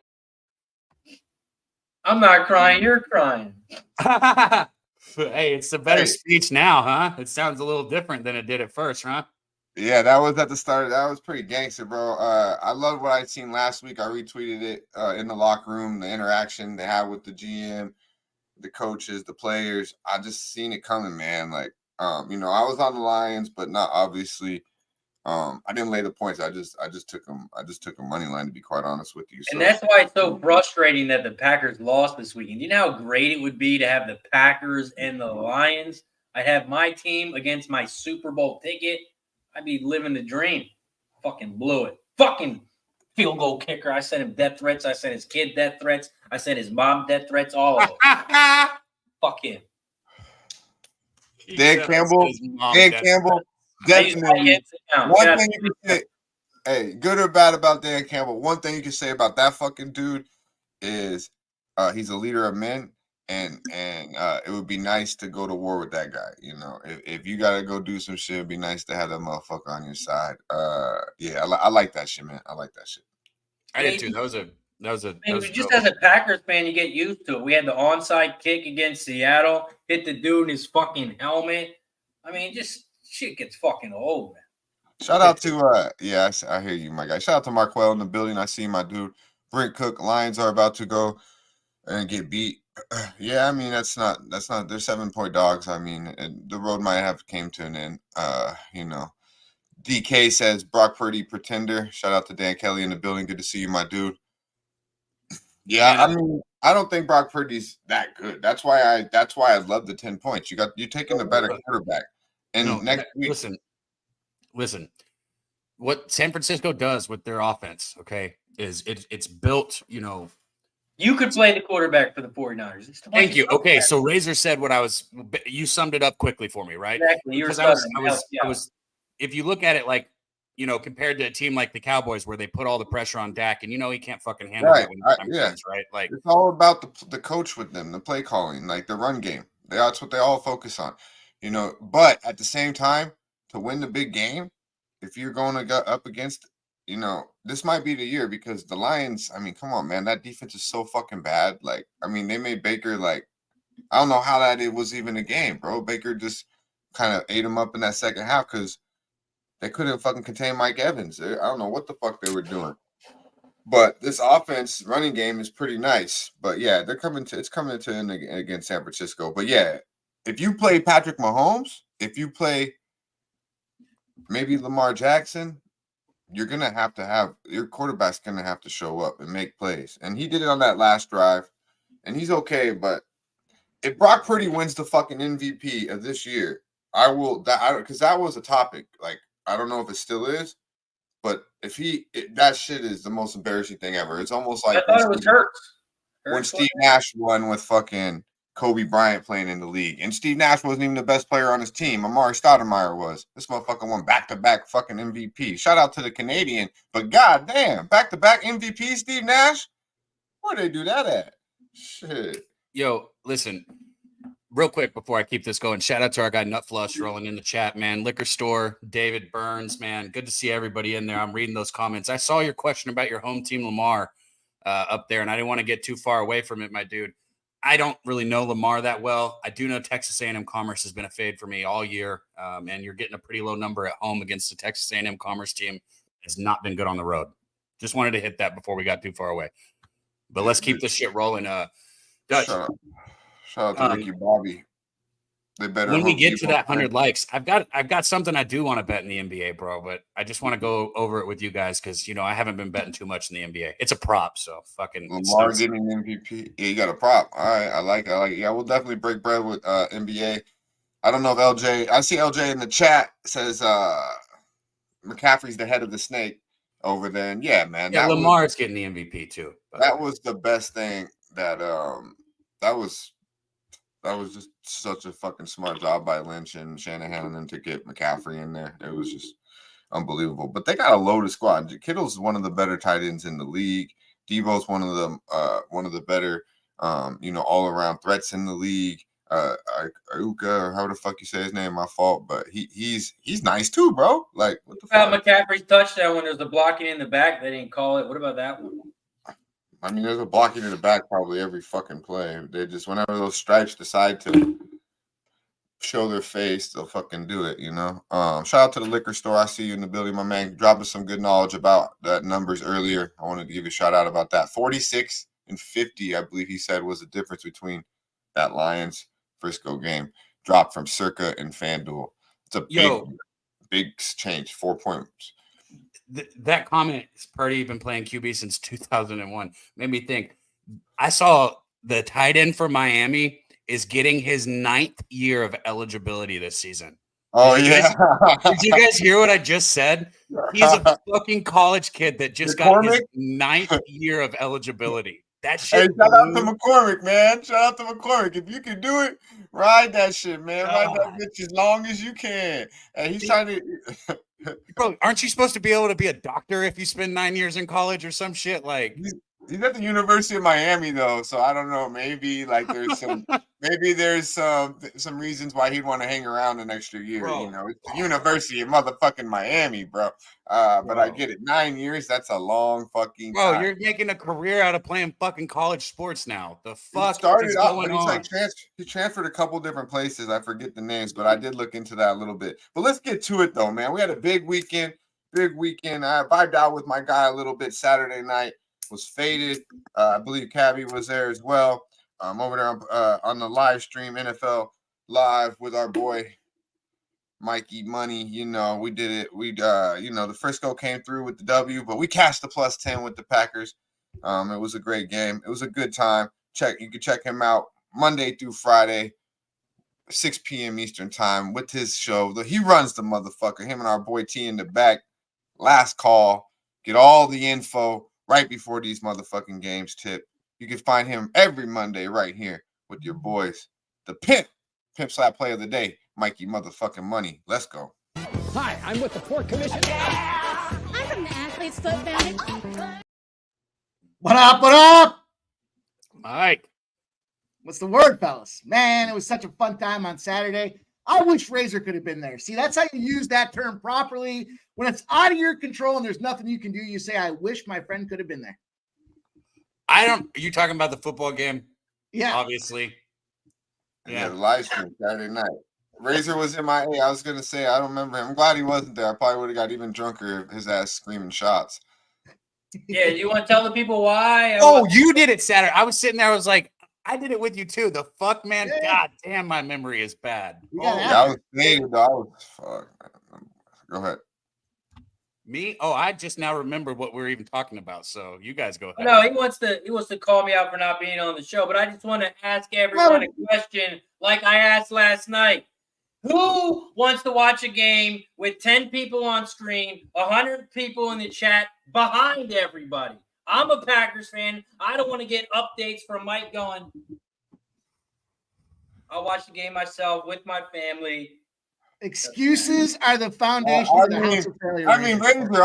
I'm not crying. You're crying. Hey, it's a better speech now, huh? It sounds a little different than it did at first, huh? Yeah, that was at the start. That was pretty gangster, bro. I love what I'd seen last week. I retweeted it in the locker room, the interaction they had with the GM, the coaches, the players. I just seen it coming, man. Like, I was on the Lions, but not obviously. I didn't lay the points. I just took them. I just took a money line, to be quite honest with you. And that's why it's so frustrating that the Packers lost this weekend. You know how great it would be to have the Packers and the Lions? I'd have my team against my Super Bowl ticket. I'd be living the dream. Fucking blew it. Fucking field goal kicker. I sent him death threats. I sent his kid death threats. I sent his mom death threats. All of them. Fuck him. Dan Campbell. Definitely. One thing you can say, hey, good or bad about Dan Campbell, one thing you can say about that fucking dude is he's a leader of men. And it would be nice to go to war with that guy. If you gotta go do some shit, it'd be nice to have that motherfucker on your side. Yeah, I like that shit, man. I like that shit. I did too. That was just as a Packers fan, you get used to it. We had the onside kick against Seattle, hit the dude in his fucking helmet. I mean, just shit gets fucking old, man. Shout out to I hear you, my guy. Shout out to Marquell in the building. I see my dude Brent Cook. Lions are about to go and get beat. Yeah, I mean that's not they're 7-point dogs. I mean, the road might have came to an end. DK says Brock Purdy pretender. Shout out to Dan Kelly in the building. Good to see you, my dude. Yeah, I mean, I don't think Brock Purdy's that good. That's why I love the 10 points. You're taking the better quarterback. And next week, listen. What San Francisco does with their offense, okay, is it's built, You could play the quarterback for the 49ers. Thank you. Okay, so Razor said you summed it up quickly for me, right? Exactly. Because I was, if you look at it like, compared to a team like the Cowboys where they put all the pressure on Dak and he can't fucking handle it when the time comes, right? Like it's all about the coach with them, the play calling, like the run game. That's what they all focus on, But at the same time, to win the big game, if you're going to go up against, this might be the year because the Lions, I mean, come on, man, that defense is so fucking bad. Like, I mean, they made Baker I don't know how it was even a game, bro. Baker just kind of ate him up in that second half because they couldn't fucking contain Mike Evans. I don't know what the fuck they were doing. But this offense running game is pretty nice. But yeah, it's coming to end against San Francisco. But yeah, if you play Patrick Mahomes, if you play maybe Lamar Jackson, you're gonna have your quarterback's gonna have to show up and make plays. And he did it on that last drive, and he's okay. But if Brock Purdy wins the fucking MVP of this year, I will because that was a topic. Like, I don't know if it still is, but if that shit is the most embarrassing thing ever. It's almost like I thought it was Hurts. When Steve Nash won with fucking Kobe Bryant playing in the league. And Steve Nash wasn't even the best player on his team. Amari Stoudemire was. This motherfucker won back-to-back fucking MVP. Shout out to the Canadian. But goddamn, back-to-back MVP, Steve Nash? Where'd they do that at? Shit. Yo, listen, real quick before I keep this going, shout out to our guy Nutflush rolling in the chat, man. Liquor Store, David Burns, man. Good to see everybody in there. I'm reading those comments. I saw your question about your home team, Lamar, up there, and I didn't want to get too far away from it, my dude. I don't really know Lamar that well. I do know Texas A&M Commerce has been a fade for me all year, and you're getting a pretty low number at home against the Texas A&M Commerce team. It's not been good on the road. Just wanted to hit that before we got too far away. But let's keep this shit rolling. Dutch. Shout out to Ricky Bobby. They better when we get to that 100 likes, I've got something I do want to bet in the NBA, bro. But I just want to go over it with you guys because I haven't been betting too much in the NBA. It's a prop, so fucking Lamar getting MVP. Yeah, you got a prop. All right, I like it. Yeah, we'll definitely break bread with NBA. I don't know if LJ. I see LJ in the chat says McCaffrey's the head of the snake over there. And yeah, man. Yeah, Lamar's getting the MVP too. That was the best thing that that was just such a fucking smart job by Lynch and Shanahan and them to get McCaffrey in there. It was just unbelievable. But they got a loaded squad. Kittle's one of the better tight ends in the league. Debo's one of the better all around threats in the league. Ayuka, or how the fuck you say his name, my fault, but he's nice too, bro. Like what the fuck? McCaffrey's touchdown when there's the blocking in the back, they didn't call it. What about that one? I mean, there's a blocking in the back probably every fucking play. They just, whenever those stripes decide to show their face, they'll fucking do it, Shout out to the Liquor Store. I see you in the building, my man. Dropping some good knowledge about that numbers earlier. I wanted to give you a shout out about that. 46 and 50, I believe he said, was the difference between that Lions Frisco game. Dropped from Circa and FanDuel. It's a big change. 4 points. That comment is Purdy been playing QB since 2001. Made me think. I saw the tight end for Miami is getting his 9th year of eligibility this season. Oh, did you guys hear what I just said? He's a fucking college kid that just got his 9th year of eligibility. That shit. Hey, shout out to McCormick, man. Shout out to McCormick. If you can do it, ride that shit, man. Ride that bitch as long as you can. And he's trying to. Bro, aren't you supposed to be able to be a doctor if you spend 9 years in college or some shit? Like, he's at the University of Miami though, so I don't know. Maybe like there's some reasons why he'd want to hang around an extra year. Bro. It's the University of motherfucking Miami, bro. But I get it. 9 years, that's a long fucking time. You're making a career out of playing fucking college sports now. The fuck is going on? He transferred a couple different places. I forget the names, but I did look into that a little bit. But let's get to it though, man. We had a big weekend. I vibed out with my guy a little bit Saturday night. Was faded. I believe Cabby was there as well. Over there on the live stream, NFL Live with our boy Mikey Money. We did it. The Frisco came through with the W, but we cashed the +10 with the Packers. It was a great game. It was a good time. You can check him out Monday through Friday, 6 p.m. Eastern time with his show. He runs the motherfucker. Him and our boy T in the back. Last call. Get all the info right before these motherfucking games tip. You can find him every Monday right here with your boys. The Pimp Slap Play of the Day, Mikey motherfucking Money. Let's go. Hi, I'm with the Port Commission. I'm from the Athlete's Foot Foundation. What up? Mike. What's the word, fellas? Man, it was such a fun time on Saturday. I wish Razor could have been there. See, that's how you use that term properly. When it's out of your control and there's nothing you can do, you say, I wish my friend could have been there. Are you talking about the football game? Yeah. Obviously. Yeah, the live stream Saturday night. Razor was MIA. I was going to say, I don't remember him. I'm glad he wasn't there. I probably would have got even drunker if his ass screaming shots. Yeah, do you want to tell the people why? You did it Saturday. I was sitting there. I was like, I did it with you too. The fuck, man. Yeah. God damn, my memory is bad. I was faded, though. Fuck. Go ahead. Me? Oh, I just now remembered what we were even talking about. So you guys go ahead. No, he wants to call me out for not being on the show, but I just want to ask everyone a question like I asked last night. Who wants to watch a game with 10 people on screen, 100 people in the chat behind everybody? I'm a Packers fan. I don't want to get updates from Mike going, I'll watch the game myself with my family. Excuses are the foundation of the house of failure. Razor,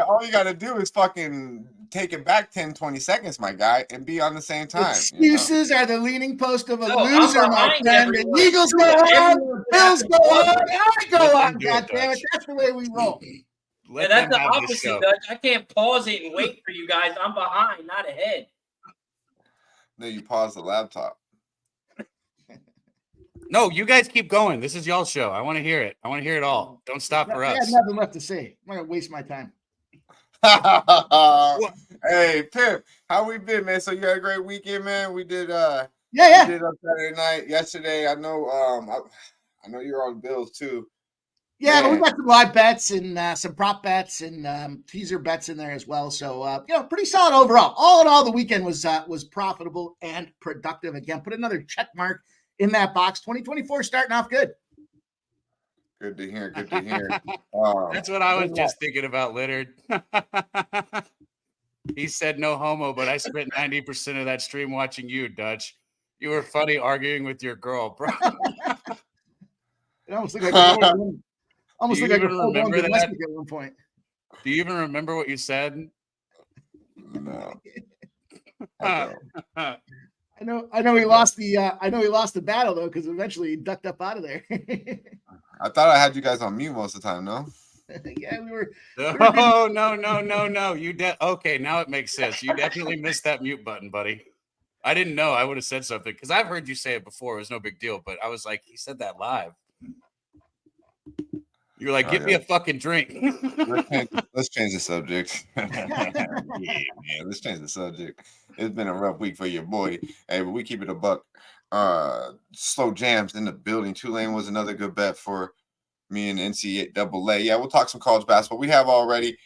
all you got to do is fucking take it back 10, 20 seconds, my guy, and be on the same time. Excuses are the leaning post of a No, loser, my friend. The Eagles go on, Bills go on, I go on. God damn it, that's the way we roll. And that's the opposite, Dutch. I can't pause it and wait for you guys. I'm behind, not ahead. Then you pause the laptop. No, you guys keep going. This is y'all's show. I want to hear it. I want to hear it all. Don't stop for us. I have nothing left to say. I'm going to waste my time. Hey, Pip, how we been, man? So you had a great weekend, man. We did yeah. We did on Saturday night. Yesterday, I know I know you're on Bills too. Yeah, but we got some live bets and some prop bets and teaser bets in there as well. So pretty solid overall. All in all, the weekend was profitable and productive. Again, put another check mark in that box. 2024 starting off good. Good to hear. Good to hear. That's what I was just thinking about, Leonard. He said no homo, but I spent 90% of that stream watching you, Dutch. You were funny arguing with your girl, bro. It almost looked like a remember that at one point. Do you even remember what you said? No. I know he lost the battle though, because eventually he ducked up out of there. I thought I had you guys on mute most of the time, no? Yeah, we were. No. Okay, now it makes sense. You definitely missed that mute button, buddy. I didn't know. I would have said something because I've heard you say it before. It was no big deal, but I was like, he said that live. You were like, "Give me a fucking drink." Let's change the subject. Let's change the subject. It's been a rough week for your boy. Hey, but we keep it a buck. Slow jams in the building. Tulane was another good bet for me and NCAA. Yeah, we'll talk some college basketball. We have already.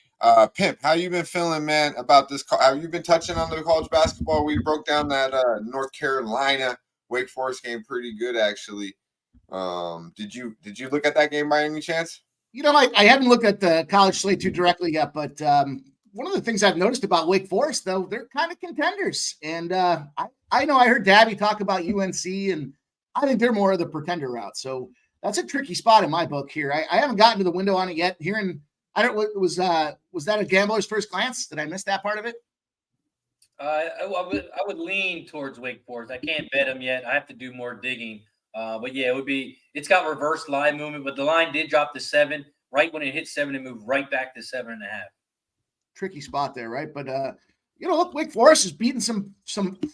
Pimp, how you been feeling, man, about this? Have you been touching on the college basketball? We broke down that North Carolina Wake Forest game pretty good, actually. Did you look at that game by any chance? I haven't looked at the college slate too directly yet, but one of the things I've noticed about Wake Forest, though, they're kind of contenders. And I know I heard Daby talk about UNC, and I think they're more of the pretender route. So that's a tricky spot in my book here. I haven't gotten to the window on it yet. Was that a gambler's first glance? Did I miss that part of it? I would lean towards Wake Forest. I can't bet them yet. I have to do more digging. But yeah, it's got reverse line movement, but the line did drop to 7. Right when it hit 7, it moved right back to 7.5. Tricky spot there, right? But look, Wake Forest is beating some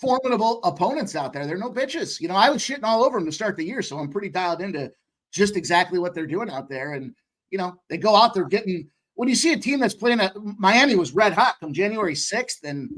formidable opponents out there. They're no bitches. I was shitting all over them to start the year, so I'm pretty dialed into just exactly what they're doing out there. And they go out there getting. When you see a team that's playing Miami was red hot come January 6th, and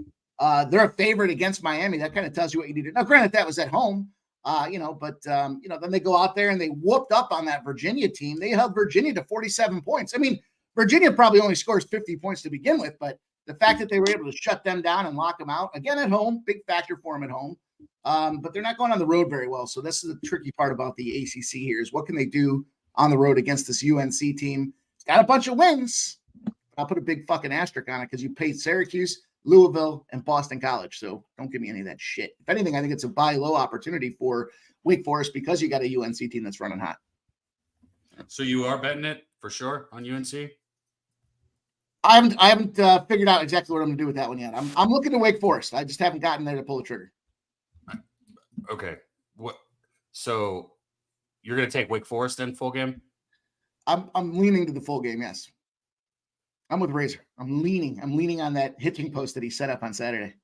they're a favorite against Miami. That kind of tells you what you need to know. Granted, that was at home. Then they go out there and they whooped up on that Virginia team. They held Virginia to 47 points. I mean, Virginia probably only scores 50 points to begin with, but the fact that they were able to shut them down and lock them out, again at home, big factor for them at home. But they're not going on the road very well. So this is the tricky part about the ACC here is what can they do on the road against this UNC team? It's got a bunch of wins. I'll put a big fucking asterisk on it because you paid Syracuse, Louisville, and Boston College. So don't give me any of that shit. If anything, I think it's a buy low opportunity for Wake Forest because you got a UNC team that's running hot. So you are betting it for sure on UNC? I haven't figured out exactly what I'm going to do with that one yet. I'm looking to Wake Forest. I just haven't gotten there to pull the trigger. Okay. So you're going to take Wake Forest in full game? I'm leaning to the full game, yes. I'm with Razor. I'm leaning on that hitting post that he set up on Saturday.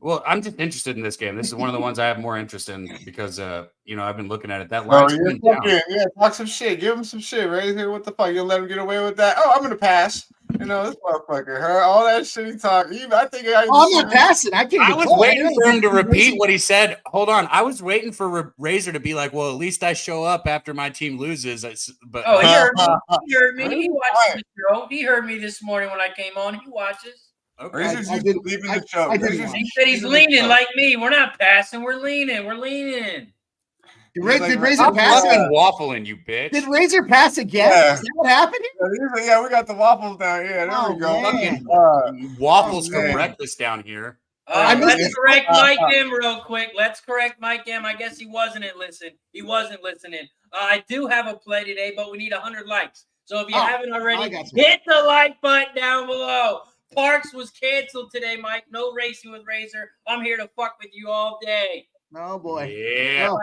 Well, I'm just interested in this game. This is one of the ones I have more interest in because, I've been looking at it. That line's coming down. Yeah, talk some shit. Give him some shit, Razor. What the fuck? You'll let him get away with that? Oh, I'm going to pass. This motherfucker, all that shit he talked. I'm not passing. I was waiting for him to repeat what he said. Hold on. I was waiting for Razor to be like, well, at least I show up after my team loses. But he heard me. He heard me. He watched the show. He heard me this morning when I came on. He watches. Okay. Razor's leaving the show. He said he's leaning like me. We're not passing. We're leaning. We're leaning. Did Razor pass? Waffling, you bitch. Did Razor pass again? Yeah. Is that what happened? Yeah, we got the waffles down here. There we go. Waffles for breakfast down here. Let's correct Mike M real quick. Let's correct Mike M. I guess he wasn't listening. I do have a play today, but we need 100 likes. So if you haven't already, hit the like button down below. Parks was canceled today, Mike. No racing with Razor. I'm here to fuck with you all day. Oh boy. Yeah.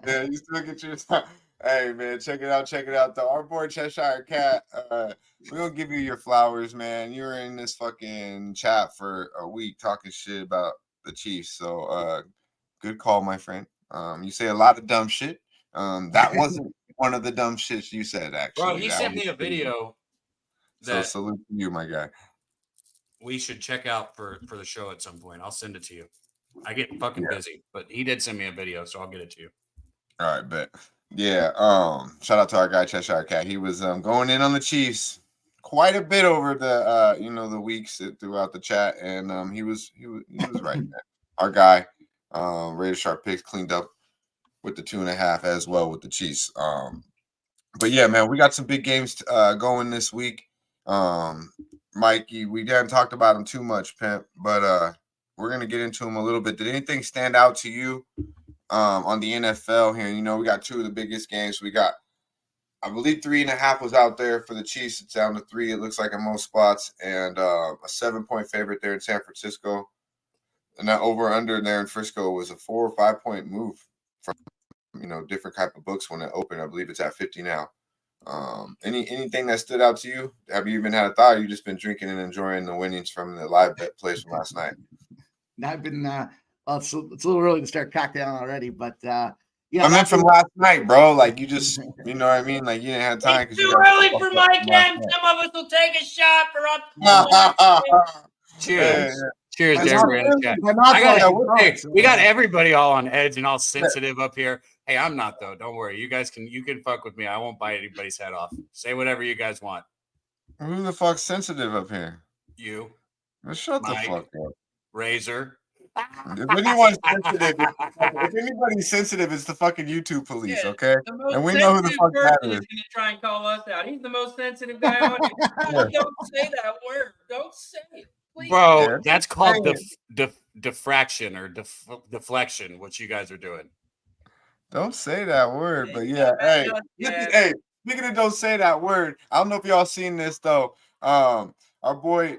Yeah, you still get your time. Hey man, check it out. Though our boy Cheshire Cat, we're gonna give you your flowers, man. You were in this fucking chat for a week talking shit about the Chiefs. So good call, my friend. You say a lot of dumb shit. That wasn't one of the dumb shits you said, actually. Bro, he sent me a video. So salute to you, my guy. We should check out for the show at some point. I'll send it to you. I get fucking busy, but he did send me a video, so I'll get it to you. All right, bet. Yeah. Shout out to our guy Cheshire Cat. He was going in on the Chiefs quite a bit over the the weeks throughout the chat, and he was right there. Our guy, Raider Sharp Picks cleaned up with the 2.5 as well with the Chiefs. But yeah, man, we got some big games going this week. Mikey, we haven't talked about him too much, Pimp, but we're gonna get into him a little bit. Did anything stand out to you on the NFL here? You know, we got two of the biggest games. We got, I believe, 3.5 was out there for the Chiefs. It's down to 3. It looks like in most spots, and a 7-point favorite there in San Francisco. And that over under there in Frisco was a 4 or 5 point move from different type of books when it opened. I believe it's at 50 now. Anything that stood out to you? Have you even had a thought? Or you just been drinking and enjoying the winnings from the live bet plays from last night? I've been it's a little early to start cocktailing already, but I meant from last night, bro. Like you just, you know what I mean? Like you didn't have time. It's too early for Mike M. Some of us will take a shot for Cheers. Cheers, Jerry. We got everybody all on edge and all sensitive up here. Hey, I'm not though. Don't worry. You can fuck with me. I won't bite anybody's head off. Say whatever you guys want. Who the fuck's sensitive up here? You. Well, shut the fuck up. Razor. If anyone's sensitive, if anybody's sensitive, it's the fucking YouTube police, okay? And we know who the fuck that is. He's gonna try and call us out. He's the most sensitive guy on here. Don't say that word. Don't say it. Please. Bro, that's called diffraction or deflection, what you guys are doing. Don't say that word, but yeah. Hey, speaking of don't say that word, I don't know if y'all seen this though. Our boy,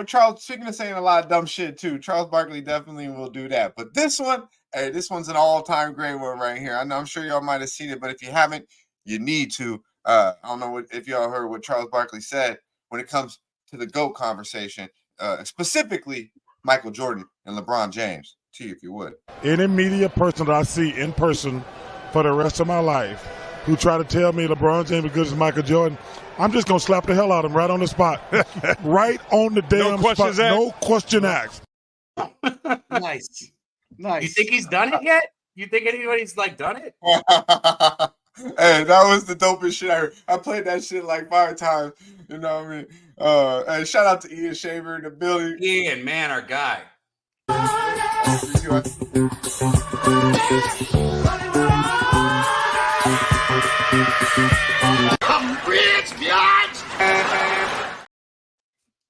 Charles, speaking of saying a lot of dumb shit too, Charles Barkley definitely will do that. But this one's an all-time great one right here. I'm sure y'all might have seen it, but if you haven't, you need to. I don't know if y'all heard what Charles Barkley said when it comes to the GOAT conversation, specifically Michael Jordan and LeBron James. To you, if you would. Any media person that I see in person for the rest of my life who try to tell me LeBron James is good as Michael Jordan, I'm just going to slap the hell out of him right on the spot. Right on the damn spot. No question asked. Nice. You think he's done it yet? You think anybody's done it? Hey, that was the dopest shit I heard. I played that shit like 5 times. You know what I mean? Hey, shout out to Ian Shaver in the building. Ian, man, our guy. I'm rich, bitch!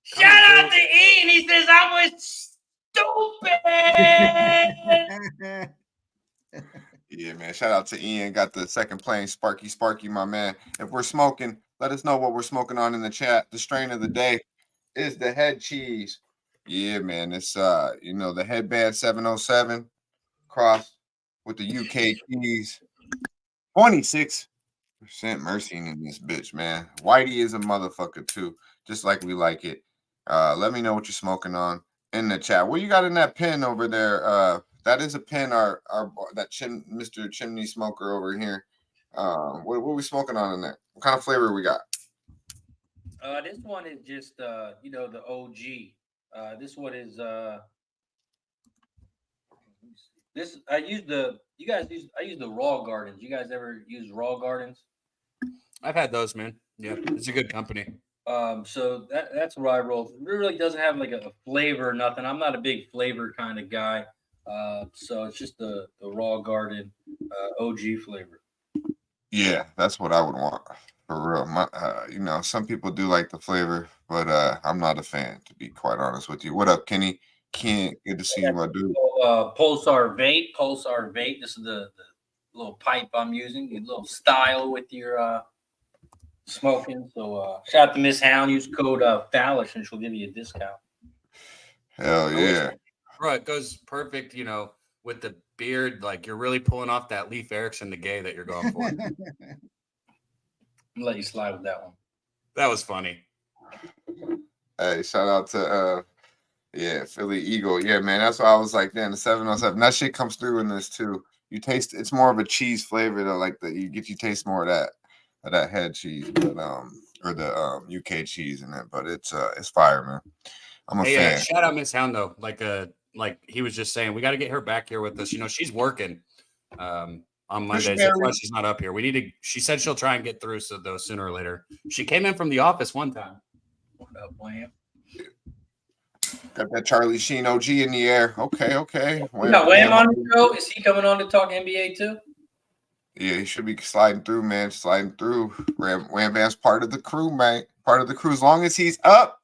Shout out to Ian. He says I was stupid. Yeah, man. Shout out to Ian. Got the second plane. Sparky, my man. If we're smoking, let us know what we're smoking on in the chat. The strain of the day is the head cheese. Yeah, man. It's the headband 707 cross with the UK keys. 26% mercy in this bitch, man. Whitey is a motherfucker too, just like we like it. Let me know what you're smoking in the chat. What you got in that pen over there? That is a pen. Mr. Chimney Smoker over here. What are we smoking on in there? What kind of flavor we got? This one is just the OG. This one is I use the Raw Gardens. You guys ever use Raw Gardens? I've had those, man. Yeah, it's a good company. So that's what I roll. It really doesn't have like a flavor or nothing. I'm not a big flavor kind of guy. So it's just the Raw Garden OG flavor. Yeah, that's what I would want. For real. Some people do like the flavor, but I'm not a fan, to be quite honest with you. What up, Kenny? Ken, good to see you, my dude. Pulsar vape. This is the little pipe I'm using. A little style with your smoking. So shout out to Miss Hound. Use code Phallus and she'll give you a discount. Hell yeah. Bro, it goes perfect, with the beard. Like, you're really pulling off that Leif Erikson the gay that you're going for. I'm gonna let you slide with that one. That was funny. Hey, shout out to Philly Eagle. Yeah, man. That's why I was like, damn, the 707. That shit comes through in this too. You taste it's more of a cheese flavor though, like you taste more of that head cheese, but or the UK cheese in it. But it's fire, man. I'm a fan. Shout out Miss Hound though. Like he was just saying, we got to get her back here with us. She's working on Mondays. That's why she's not up here. She said she'll try and get through sooner or later. She came in from the office one time. What up, Wham? Got that Charlie Sheen OG in the air. Okay. We got Wham on the show. Is he coming on to talk NBA too? Yeah, he should be sliding through, man. Sliding through. Wham Bam's part of the crew, man. Part of the crew. As long as he's up,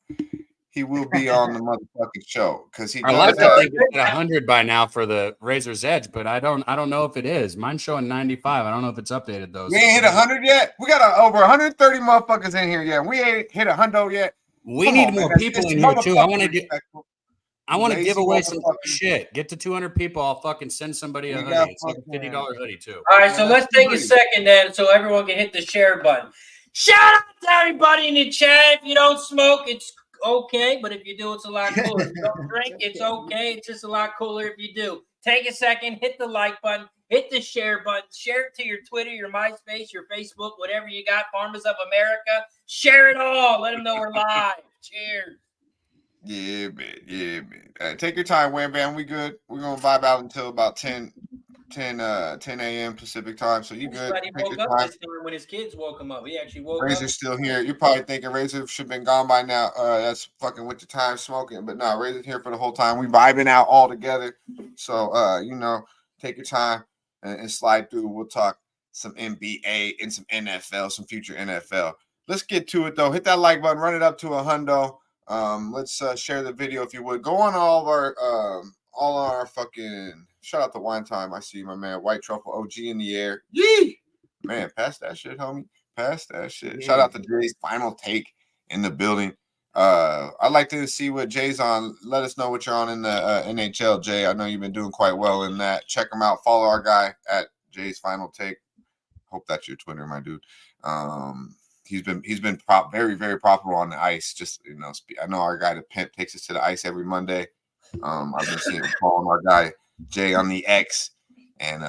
he will be on the motherfucking show because he. I like to think it's at 100 by now for the Razor's Edge, but I don't know if it is. Mine's showing 95. I don't know if it's updated though. We ain't hit 100 yet. We got over 130 motherfuckers in here yet. We ain't hit 100 yet. We need more people in here too. I want to give away some shit. Get to 200 people. I'll fucking send somebody a hoodie. It's like a $50 hoodie too. All right, so let's take a second then, so everyone can hit the share button. Shout out to everybody in the chat. If you don't smoke, it's okay, but if you do, it's a lot cooler. If you don't drink, it's okay. It's just a lot cooler if you do. Take a second, hit the like button, hit the share button, share it to your Twitter, your MySpace, your Facebook, whatever you got. Farmers of America, share it all. Let them know we're live. Cheers. Yeah, man. Take your time, Wham Bam. We good. We're gonna vibe out until about 10 a.m. Pacific time. So you good? He woke up this time when his kids woke him up. He actually woke up. Razor's still here. You're probably thinking Razor should have been gone by now. That's fucking with the time smoking. But no, Razor's here for the whole time. We vibing out all together. So take your time and slide through. We'll talk some NBA and some NFL, some future NFL. Let's get to it though. Hit that like button. Run it up to 100. Let's share the video if you would. Go on all our fucking. Shout out to Wine Time. I see my man White Truffle OG in the air. Yee! Man, pass that shit, homie. Pass that shit. Yeah. Shout out to Jay's final take in the building. I'd like to see what Jay's on. Let us know what you're on in the NHL, Jay. I know you've been doing quite well in that. Check him out. Follow our guy at Jay's final take. Hope that's your Twitter, my dude. He's been very, very profitable on the ice. Just I know our guy the Pimp takes us to the ice every Monday. I've been seeing following our guy Jay on the X, and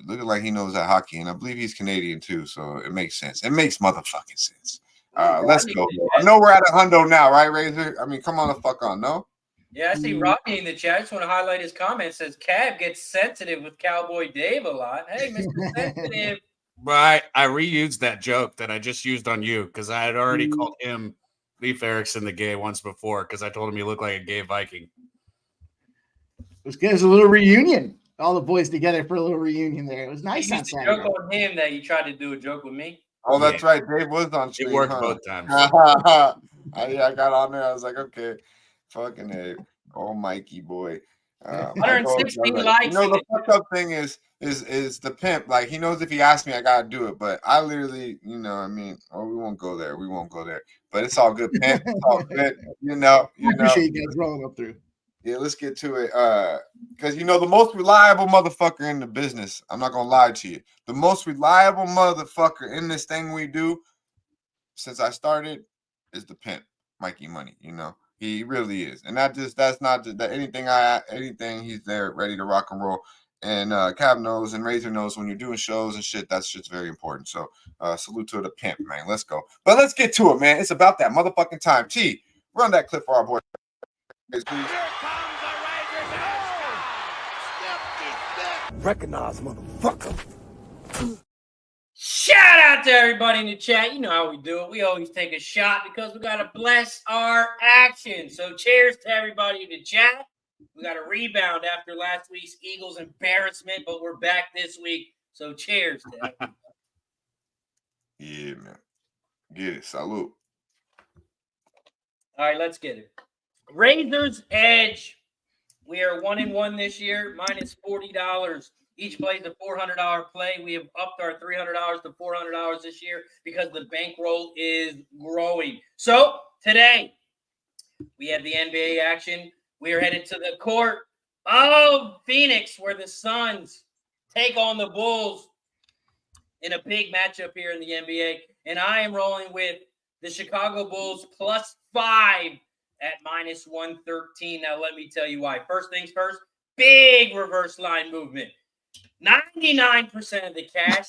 looking like he knows that hockey, and I believe he's Canadian too, so it makes sense. It makes motherfucking sense. Let's go. I know we're at 100 now, right, Razor? I mean, come on the fuck on, no? Yeah, I see Rocky in the chat. I just want to highlight his comment. It says Cab gets sensitive with Cowboy Dave a lot. Hey, Mr. Sensitive. Right, I reused that joke that I just used on you because I had already called him Leif Erikson the gay once before because I told him he looked like a gay Viking. It was good. It was a little reunion. All the boys together for a little reunion there. It was nice. You used to joke on him that you tried to do a joke with me. Oh, that's right. Dave was on stream. It worked both times. I got on there. I was like, okay, fucking A. Oh, Mikey boy. 116 likes. The fucked up thing is the Pimp. Like, he knows if he asks me, I gotta do it. But I literally, we won't go there. We won't go there. But it's all good, Pimp. It's all good. I appreciate you guys rolling up through. Yeah, let's get to it. Because the most reliable motherfucker in the business, I'm not gonna lie to you. The most reliable motherfucker in this thing we do since I started is the Pimp, Mikey Money. He really is. And that's not anything he's there ready to rock and roll. And Cab knows and Razor knows when you're doing shows and shit, that's just very important. So salute to the Pimp, man. Let's go. But let's get to it, man. It's about that motherfucking time. T, run that clip for our boy. Please. Recognize, motherfucker. Shout out to everybody in the chat. You know how we do it. We always take a shot because we got to bless our action. So cheers to everybody in the chat. We got a rebound after last week's Eagles embarrassment, but we're back this week. So cheers to everybody. Yeah, man. Get it. Salute. All right, let's get it. Razor's Edge. We are 1-1 this year, minus $40. Each play is a $400 play. We have upped our $300 to $400 this year because the bankroll is growing. So today, we have the NBA action. We are headed to the court of Phoenix, where the Suns take on the Bulls in a big matchup here in the NBA. And I am rolling with the Chicago Bulls +5 at minus 113. Now, let me tell you why. First things first, big reverse line movement. 99% of the cash,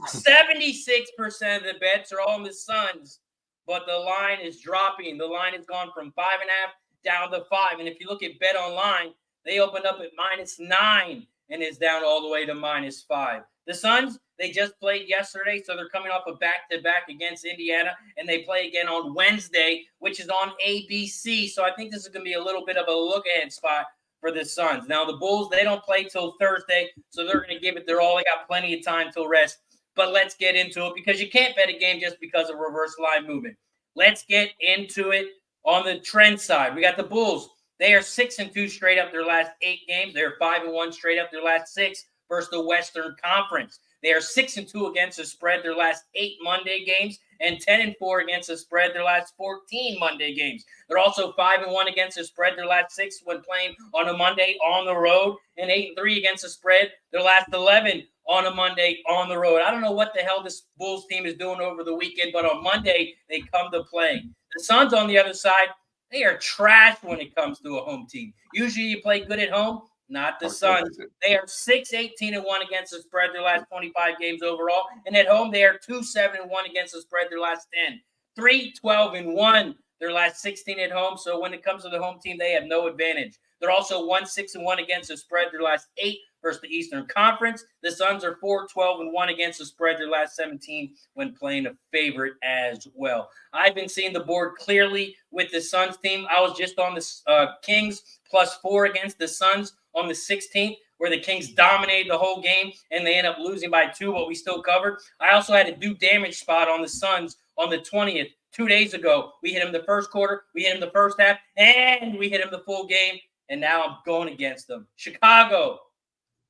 76% of the bets are all on the Suns, but the line is dropping. The line has gone from 5.5 down to 5. And if you look at Bet Online, they opened up at -9 and is down all the way to -5. The Suns, they just played yesterday, so they're coming off a back-to-back against Indiana, and they play again on Wednesday, which is on ABC. So I think this is going to be a little bit of a look-ahead spot for the Suns. Now, the Bulls, they don't play till Thursday, so they're going to give it their all. They got plenty of time till rest. But let's get into it, because you can't bet a game just because of reverse line movement. Let's get into it on the trend side. We got the Bulls. They are 6-2 straight up their last 8 games. They're 5-1 straight up their last 6 versus the Western Conference. They are 6-2 against the spread their last 8 Monday games, and 10-4 against the spread their last 14 Monday games. They're also 5-1 against the spread their last 6 when playing on a Monday on the road, and 8-3 against the spread their last 11 on a Monday on the road. I don't know what the hell this Bulls team is doing over the weekend, but on Monday they come to play. The Suns, on the other side, they are trash when it comes to a home team. Usually you play good at home. Not the Suns. They are 6-18-1 against the spread their last 25 games overall. And at home, they are 2-7-1 against the spread their last 10. 3-12-1 their last 16 at home. So when it comes to the home team, they have no advantage. They're also 1-6-1 against the spread their last 8 versus the Eastern Conference. The Suns are 4-12-1 against the spread their last 17 when playing a favorite as well. I've been seeing the board clearly with the Suns team. I was just on the Kings +4 against the Suns on the 16th, where the Kings dominated the whole game, and they end up losing by 2, but we still covered. I also had a do damage spot on the Suns on the 20th, 2 days ago. We hit him the first quarter, we hit him the first half, and we hit him the full game, and now I'm going against them. Chicago,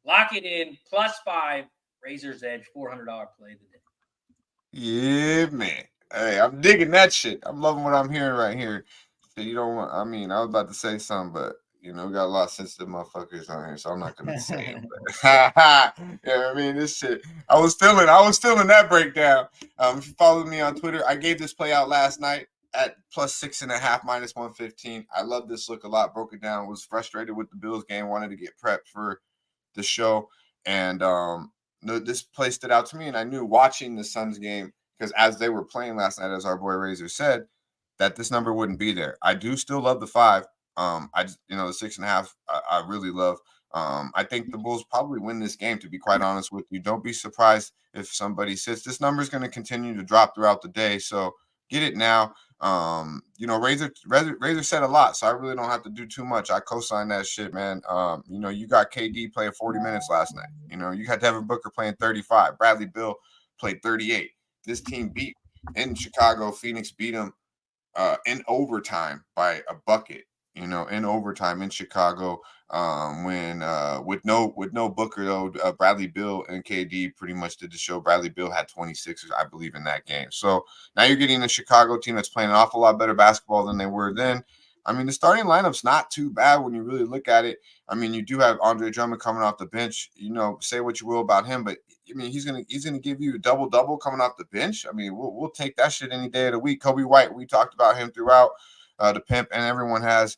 lock it in, +5, Razor's Edge, $400 play of the day. Yeah, man. Hey, I'm digging that shit. I'm loving what I'm hearing right here. So you don't want, I mean, I was about to say something, but you know, we got a lot of sensitive motherfuckers on here, so I'm not gonna say it. But, yeah, I mean, this shit. I was feeling that breakdown. If you follow me on Twitter, I gave this play out last night at +6.5, -115. I love this look a lot. Broke it down. Was frustrated with the Bills game. Wanted to get prepped for the show, and this play stood out to me. And I knew watching the Suns game, because as they were playing last night, as our boy Razor said, that this number wouldn't be there. I do still love the 5. The 6.5, I really love. I think the Bulls probably win this game, to be quite honest with you. Don't be surprised if somebody sits. This number is going to continue to drop throughout the day, so get it now. Razor said a lot, so I really don't have to do too much. I co-sign that shit, man. You got KD playing 40 minutes last night. You got Devin Booker playing 35. Bradley Beal played 38. This team beat in Chicago. Phoenix beat them in overtime by a bucket. In overtime in Chicago, when with no Booker though, Bradley Beal and KD pretty much did the show. Bradley Beal had 26, I believe, in that game. So now you're getting a Chicago team that's playing an awful lot better basketball than they were then. I mean, the starting lineup's not too bad when you really look at it. I mean, you do have Andre Drummond coming off the bench. Say what you will about him, but I mean, he's gonna give you a double coming off the bench. I mean, we'll take that shit any day of the week. Kobe White, we talked about him throughout. The pimp, and everyone has.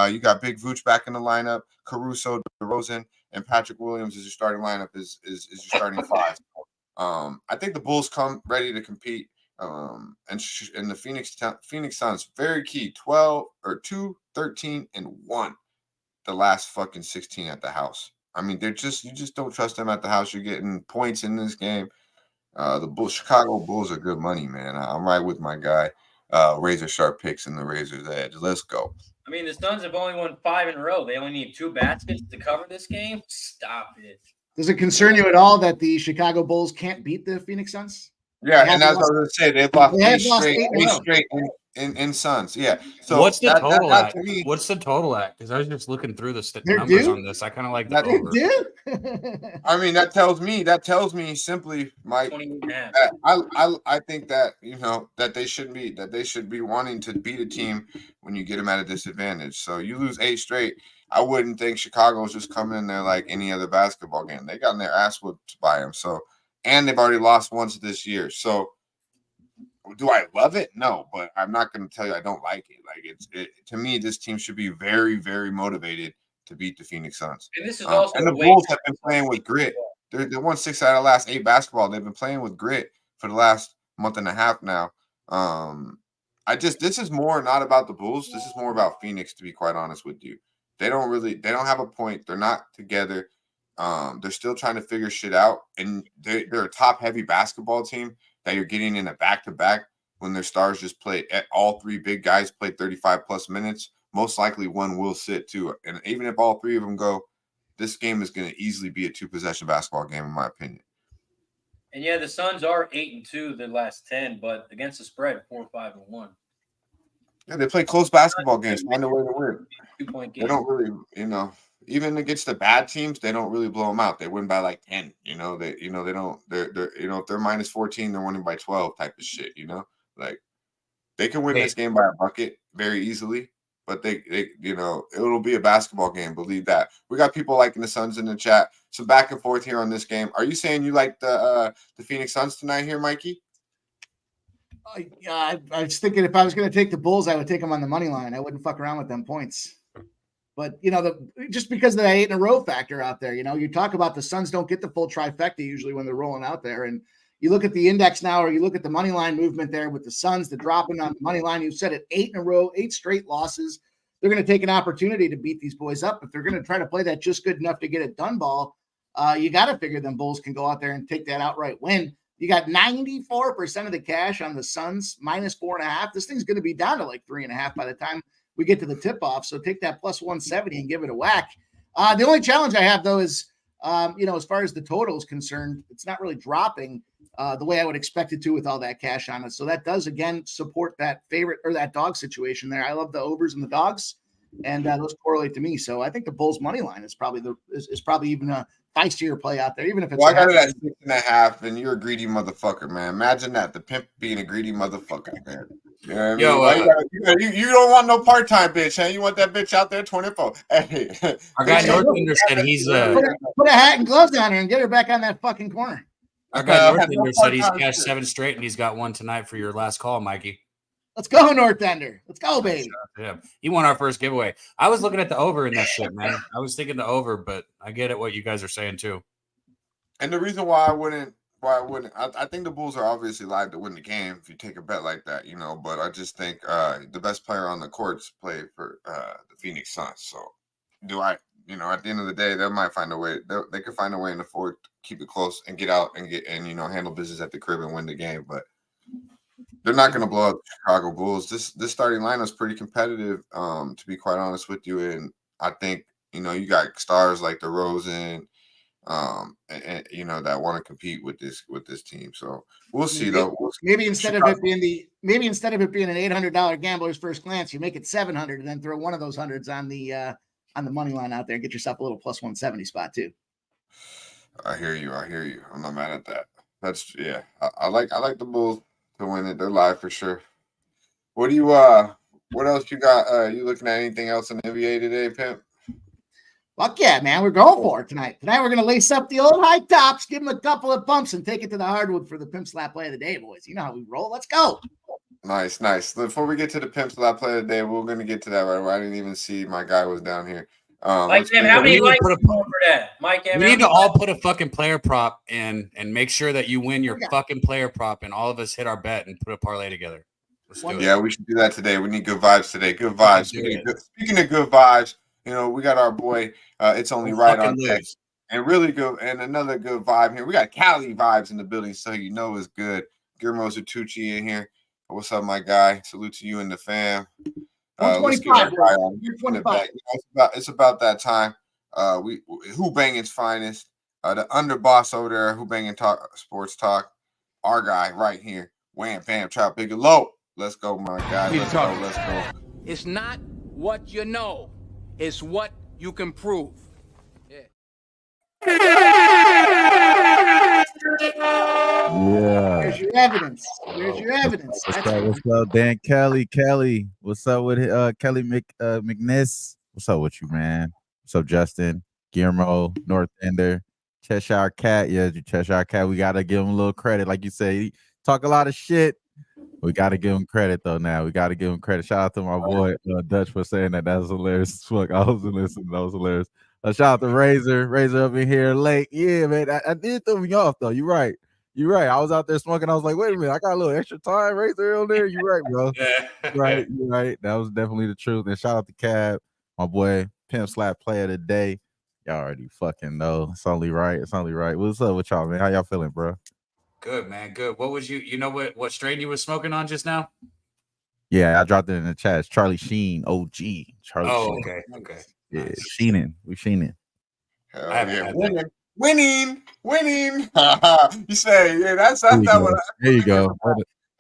You got Big Vooch back in the lineup, Caruso, DeRozan, and Patrick Williams as your starting lineup is your starting 5. I think the Bulls come ready to compete. And the Phoenix Suns, very key, 2-13-1, the last fucking 16 at the house. I mean, you just don't trust them at the house. You're getting points in this game. The Chicago Bulls are good money, man. I'm right with my guy. Razor sharp picks in the Razor's Edge. Let's go. I mean, the Suns have only won 5 in a row. They only need 2 baskets to cover this game. Stop it. Does it concern you at all that the Chicago Bulls can't beat the Phoenix Suns? Yeah, and as I was going to say, they've lost They have eight lost straight, eight in a row. in Suns. Yeah. So what's the total that at? to me, What's the total at? Because I was just looking through the They're numbers due? on this. I kind of like the That- over. Dude. I mean, that tells me simply, Mike, 28.5. that I think that that they should be wanting to beat a team when you get them at a disadvantage. So you lose 8 straight. I wouldn't think Chicago's just coming in there like any other basketball game. They got their ass whooped by them. So, and they've already lost once this year. So, do I love it? No, but I'm not going to tell you I don't like it. Like to me, this team should be very, very motivated to beat the Phoenix Suns. And this is also and the Bulls have been playing with grit. They won 6 out of the last 8 basketball. They've been playing with grit for the last month and a half now. This is more not about the Bulls. This is more about Phoenix, to be quite honest with you. They don't have a point. They're not together. They're still trying to figure shit out. And they're a top heavy basketball team that you're getting in a back-to-back when their stars just play. All 3 big guys play 35 plus minutes. Most likely one will sit too. And even if all 3 of them go, this game is going to easily be a 2-possession basketball game, in my opinion. And yeah, the Suns are 8-2 the last 10, but against the spread, 4-5-1. Yeah, they play close basketball games. Find a way to win. 2-point They game. don't really, even against the bad teams, they don't really blow them out. They win by like 10. They don't. They're if they're minus 14, they're winning by 12 type of shit. Like they can win this game by a bucket very easily. But they it'll be a basketball game. Believe that. We got people liking the Suns in the chat. So back and forth here on this game. Are you saying you like the Phoenix Suns tonight here, Mikey? I was thinking if I was going to take the Bulls, I would take them on the money line. I wouldn't fuck around with them points. But just because of that 8 in a row factor out there, you talk about the Suns don't get the full trifecta usually when they're rolling out there, and you look at the index now, or you look at the money line movement there with the Suns, the dropping on the money line. You said it 8 in a row, 8 straight losses. They're going to take an opportunity to beat these boys up. If they're going to try to play that just good enough to get it done ball, you got to figure them Bulls can go out there and take that outright win. You got 94% of the cash on the Suns, minus 4.5. This thing's going to be down to like 3.5 by the time we get to the tip off. So take that plus 170 and give it a whack. The only challenge I have though is, as far as the total is concerned, it's not really dropping the way I would expect it to with all that cash on it. So that does again support that favorite or that dog situation there. I love the overs and the dogs, and those correlate to me. So I think the Bulls money line is probably is probably even a feistier play out there, even if it's. Well, I got it at 6.5, and you're a greedy motherfucker, man. Imagine that, the pimp being a greedy motherfucker, man. You know what I mean? You don't want no part-time bitch, huh? You want that bitch out there 24. Hey, our guy Northander said he's put a hat and gloves on her and get her back on that fucking corner. Our guy Northander said he's cashed 7 straight, and he's got one tonight for your last call, Mikey. Let's go, Northander. Let's go, baby. Yeah, he won our first giveaway. I was looking at the over in that shit, man. I was thinking the over, but I get it what you guys are saying too. And the reason why I wouldn't, I think the Bulls are obviously live to win the game if you take a bet like that, but I just think the best player on the courts play for the Phoenix Suns. So do I, at the end of the day, they might find a way. They could find a way in the fourth, keep it close and get out and handle business at the crib and win the game. But they're not going to blow up the Chicago Bulls. This starting lineup is pretty competitive, to be quite honest with you. And I think, you got stars like DeRozan, and that want to compete with this team. So we'll see though. Maybe instead of it being an $800 gambler's first glance, you make it $700 and then throw one of those hundreds on the money line out there and get yourself a little plus 170 spot too. I hear you. I'm not mad at that. I like the Bulls to win it. They're live for sure. What else you got? You looking at anything else in the NBA today, Pimp? Fuck yeah, man. We're going for it tonight. Tonight we're going to lace up the old high tops, give them a couple of bumps, and take it to the hardwood for the Pimp Slap Play of the Day, boys. You know how we roll. Let's go. Nice. Before we get to the Pimp Slap Play of the Day, we're going to get to that right away. I didn't even see my guy was down here. Mike, how many likes for that? Mike, we need to all put a fucking player prop in and make sure that you win your fucking player prop, and all of us hit our bet and put a parlay together. Yeah, we should do that today. We need good vibes today. Good vibes. Speaking of good vibes, we got our boy. It's only right on deck, and really good. And another good vibe here. We got Cali vibes in the building, so it's good. Guillermo Zatucci in here. What's up, my guy? Salute to you and the fam. Let's get our guy on. It's about that time. Who Banging's finest. The underboss over there, Who Banging Talk Sports Talk. our guy right here, Wham Bam Trout Bigelow. Let's go, my guy. Let's go. Let's go. It's not what you know, it's what you can prove. Yeah. There's your evidence. There's your evidence. What's up, Dan Kelly? Kelly, what's up with Kelly McNiss? What's up with you, man? What's up, Justin? Guillermo, North Ender, Cheshire Cat. Yeah, Cheshire Cat. We gotta give him a little credit, like you say. He talk a lot of shit. We gotta give him credit though. Now we gotta give him credit. Shout out to my boy Dutch for saying that. That was hilarious. Fuck, I was listening. That was hilarious. Shout out to Razor up in here late. Yeah, man. I did throw me off though. You're right. You're right. I was out there smoking. I was like, wait a minute, I got a little extra time. Razor on there. You're right, bro. Right. You're right. That was definitely the truth. And shout out to Cab, my boy, Pimp Slap Player of the Day. Y'all already fucking know. It's only right. It's only right. What's up with y'all, man? How y'all feeling, bro? Good, man. Good. What was you know what strain you was smoking on just now? Yeah, I dropped it in the chat. It's Charlie Sheen, OG. Charlie Oh, Sheen. okay. Yeah, Nice. Sheening. We Sheening. Hell yeah. Winning. You say, yeah, that's that one. There you go.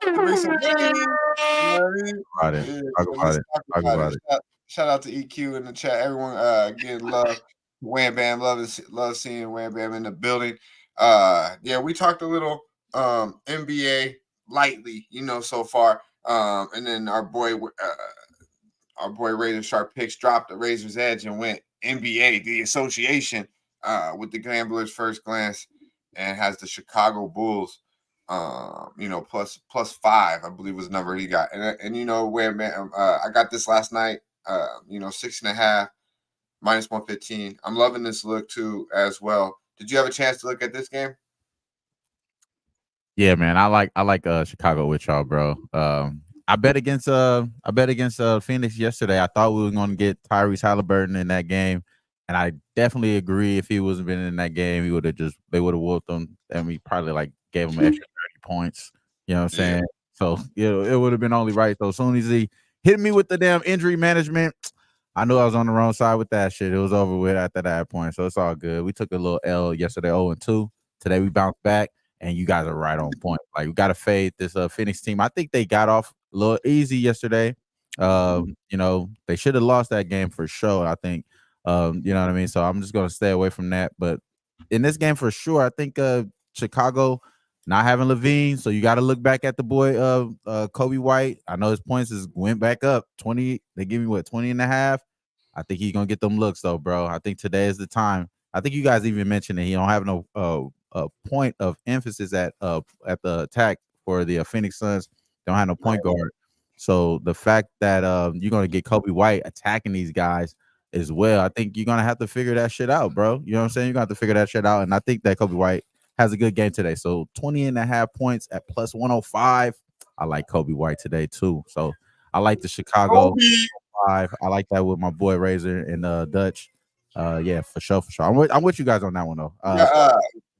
Talk about it. Shout out to EQ in the chat. Everyone getting love. Wham Bam, love seeing Wham Bam in the building. Yeah, we talked a little NBA lightly, so far. And then our boy Razor Sharp Picks dropped the Razor's Edge and went NBA, the association, with the Gamblers First Glance, and has the Chicago Bulls, plus 5, I believe was the number he got. And Wham Bam, I got this last night, 6.5, minus 115. I'm loving this look too as well. Did you have a chance to look at this game? Yeah, man. I like Chicago with y'all, bro. I bet against Phoenix yesterday. I thought we were going to get Tyrese Halliburton in that game, and I definitely agree. If he wasn't been in that game, they would have whooped him, and we probably gave him an extra 30 points. You know what I'm saying? Yeah. So it would have been only right. So as soon as he hit me with the damn injury management, I knew I was on the wrong side with that shit. It was over with after that point, so it's all good. We took a little L yesterday, 0-2. Today we bounced back, and you guys are right on point. Like, we got to fade this Phoenix team. I think they got off a little easy yesterday. They should have lost that game for sure, I think. You know what I mean? So I'm just going to stay away from that. But in this game for sure, I think Chicago not having Levine, so you got to look back at the boy Kobe White. I know his points went back up 20. They give me 20.5. I think he's going to get them looks though, bro. I think today is the time. I think you guys even mentioned that he don't have no point of emphasis at the attack for the Phoenix Suns. Don't have no point guard. So the fact that you're going to get Kobe White attacking these guys as well, I think you're going to have to figure that shit out, bro. You know what I'm saying? You're going to have to figure that shit out. And I think that Kobe White has a good game today. So 20.5 points at plus 105. I like Kobe White today too. So I like the Chicago 5. I like that with my boy Razor and Dutch. Yeah, for sure. I'm with you guys on that one though.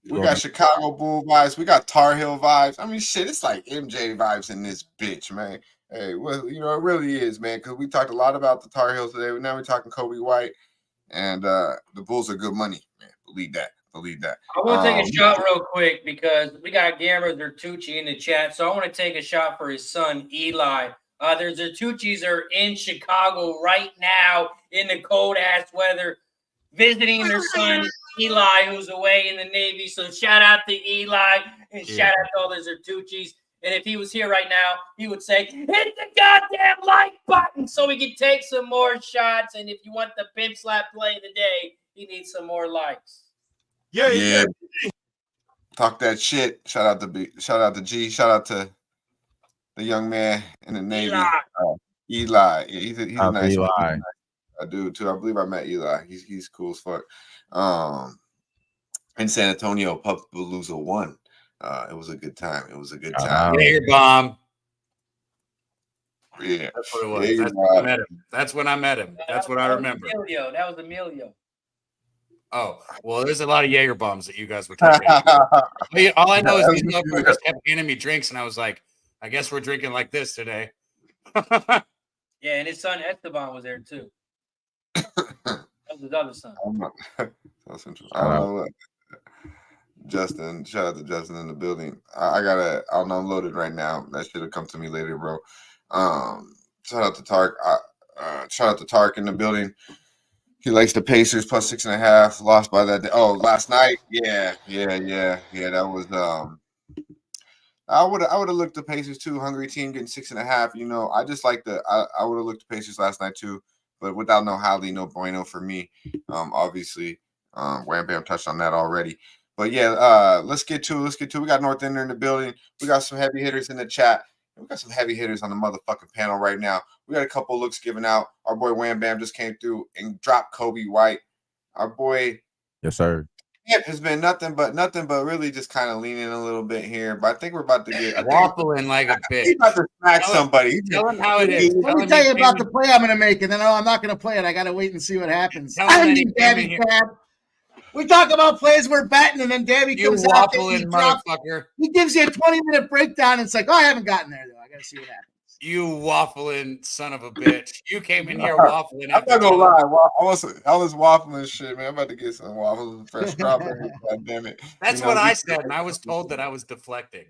We got Chicago Bull vibes. We got Tar Heel vibes. I mean, shit, it's like MJ vibes in this bitch, man. Hey, well, it really is, man, because we talked a lot about the Tar Heels today. Now we're talking Kobe White, and the Bulls are good money, man. Believe that. I want to take a shot real quick because we got Gamma Zertucci in the chat. So I want to take a shot for his son, Eli. There's Zertucci's are in Chicago right now in the cold-ass weather, visiting their son, Eli, who's away in the Navy. So shout out to Eli and shout out to all the Zertucci's. And if he was here right now, he would say, hit the goddamn like button so we can take some more shots. And if you want the Pimp Slap play of the day, he needs some more likes. Yeah. Talk that shit. Shout out to G. Shout out to the young man in the Navy. Eli. Yeah, he's a nice Eli. I do too. I believe I met Eli. He's cool as fuck. In San Antonio, Pubpalooza 1. It was a good time. Jaeger bomb. Yeah, that's what it was. That's when I met him. That's what I remember. That was Emilio. Oh, well, there's a lot of Jaeger bombs that you guys were talking All I know is these motherfuckers kept handing me drinks, and I was like, I guess we're drinking like this today. Yeah, and his son Esteban was there too. That was his other son. That's interesting. I don't know. Justin, shout out to Justin in the building. I'm unloaded right now. That should have come to me later, bro. Shout out to Tark. Shout out to Tark in the building. He likes the Pacers plus 6.5. Lost by that day. Oh, last night. Yeah. That was I would have looked the Pacers too. Hungry team getting 6.5. I just like I would have looked the Pacers last night too, but without no Howley, no bueno for me. Obviously, Wham Bam touched on that already. But yeah, let's get to it. We got North Ender in the building. We got some heavy hitters in the chat. We got some heavy hitters on the motherfucking panel right now. We got a couple looks given out. Our boy Wham Bam just came through and dropped Kobe White. Our boy, yes, sir. It has been nothing but really just kind of leaning a little bit here. But I think we're about to get waffling like a bitch. He's about to smack somebody. Tell him how it is. Let me tell you about the play I'm going to make, and then I'm not going to play it. I got to wait and see what happens. I'm Daby Cab. We talk about plays we're betting, and then Daby comes out there. He gives you a 20-minute breakdown. And it's like, I haven't gotten there, though. I got to see what happens. You waffling son of a bitch. You came in here waffling. I'm not going to lie. All this waffling shit, man. I'm about to get some waffles and fresh strawberries. God damn it. That's what I said, and I was told that I was deflecting.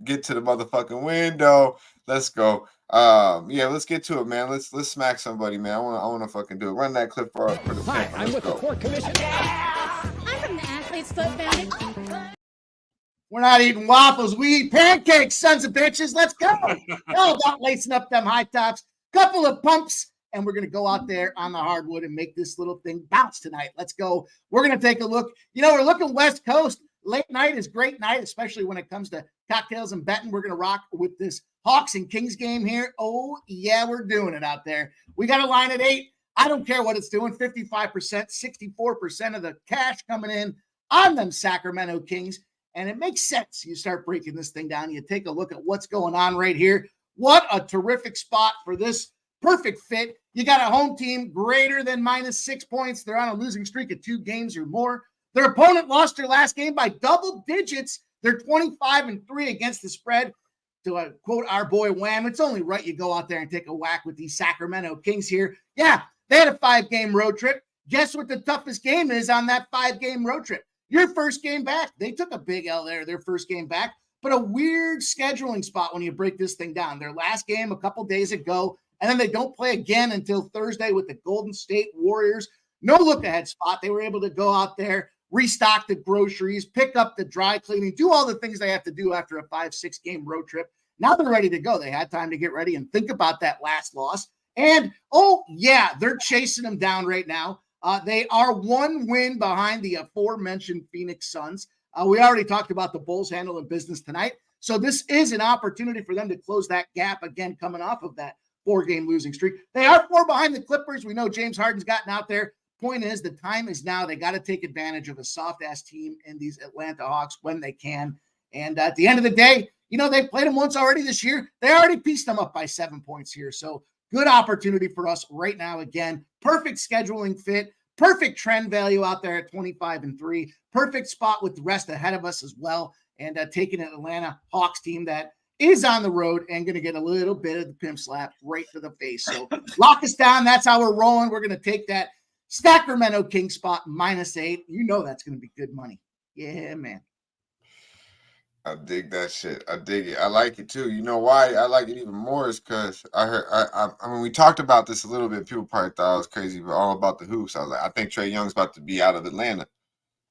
Get to the motherfucking window. Let's go. Let's get to it, man. Let's smack somebody, man. I want to fucking do it. Run that clip for the Hi, I'm with the court commission. I'm from the Athlete's Foot Foundation. We're not eating waffles. We eat pancakes, sons of bitches. Let's go. All about lacing up them high tops. Couple of pumps, and we're going to go out there on the hardwood and make this little thing bounce tonight. Let's go. We're going to take a look. We're looking West Coast. Late night is great night, especially when it comes to cocktails and betting. We're going to rock with this Hawks and Kings game here. Oh, yeah, we're doing it out there. We got a line at 8. I don't care what it's doing. 55%, 64% of the cash coming in on them Sacramento Kings. And it makes sense. You start breaking this thing down. You take a look at what's going on right here. What a terrific spot for this perfect fit. You got a home team greater than -6 points. They're on a losing streak of 2 games or more. Their opponent lost their last game by double digits. They're 25-3 against the spread. To quote our boy Wham, it's only right you go out there and take a whack with these Sacramento Kings here. Yeah, they had a 5-game road trip. Guess what the toughest game is on that 5-game road trip? Your first game back. They took a big L there, their first game back, but a weird scheduling spot when you break this thing down. Their last game a couple days ago, and then they don't play again until Thursday with the Golden State Warriors. No look-ahead spot. They were able to go out there, restock the groceries, pick up the dry cleaning, do all the things they have to do after a 5-6 game road trip. Now they're ready to go. They had time to get ready and think about that last loss. And, they're chasing them down right now. They are 1 win behind the aforementioned Phoenix Suns. We already talked about the Bulls handling business tonight. So this is an opportunity for them to close that gap again, coming off of that 4-game losing streak. They are 4 behind the Clippers. We know James Harden's gotten out there. Point is, the time is now. They got to take advantage of a soft-ass team in these Atlanta Hawks when they can. And at the end of the day, they played them once already this year. They already pieced them up by 7 points here. So good opportunity for us right now. Again, perfect scheduling fit, perfect trend value out there at 25-3, perfect spot with the rest ahead of us as well. And taking an Atlanta Hawks team that is on the road and going to get a little bit of the pimp slap right to the face. So lock us down. That's how we're rolling. We're going to take that Sacramento Kings spot -8. That's going to be good money. Yeah, man. I dig that shit. I dig it. I like it too. You know why I like it even more is because I mean, we talked about this a little bit. People probably thought I was crazy, but all about the hoops. I was like, I think Trae Young's about to be out of Atlanta,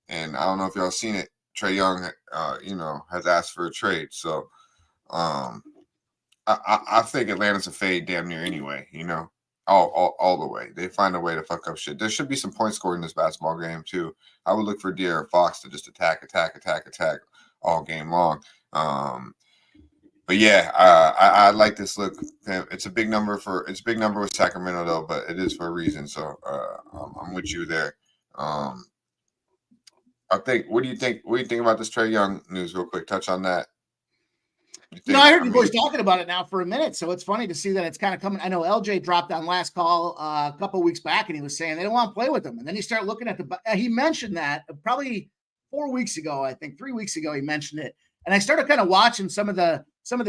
and I don't know if y'all seen it. Trae Young, has asked for a trade. So, I think Atlanta's a fade damn near anyway. All the way. They find a way to fuck up shit. There should be some points scored in this basketball game too. I would look for De'Aaron Fox to just attack all game long. But yeah, I like this look. It's a big number with Sacramento though, but it is for a reason. So I'm with you there. I think. What do you think? What do you think about this Trae Young news? Real quick, touch on that. I heard you boys talking about it now for a minute, so it's funny to see that it's kind of coming. I know LJ dropped on last call a couple of weeks back, and he was saying they don't want to play with him. And then you start looking at he mentioned that probably 4 weeks ago, I think 3 weeks ago, he mentioned it. And I started kind of watching some of the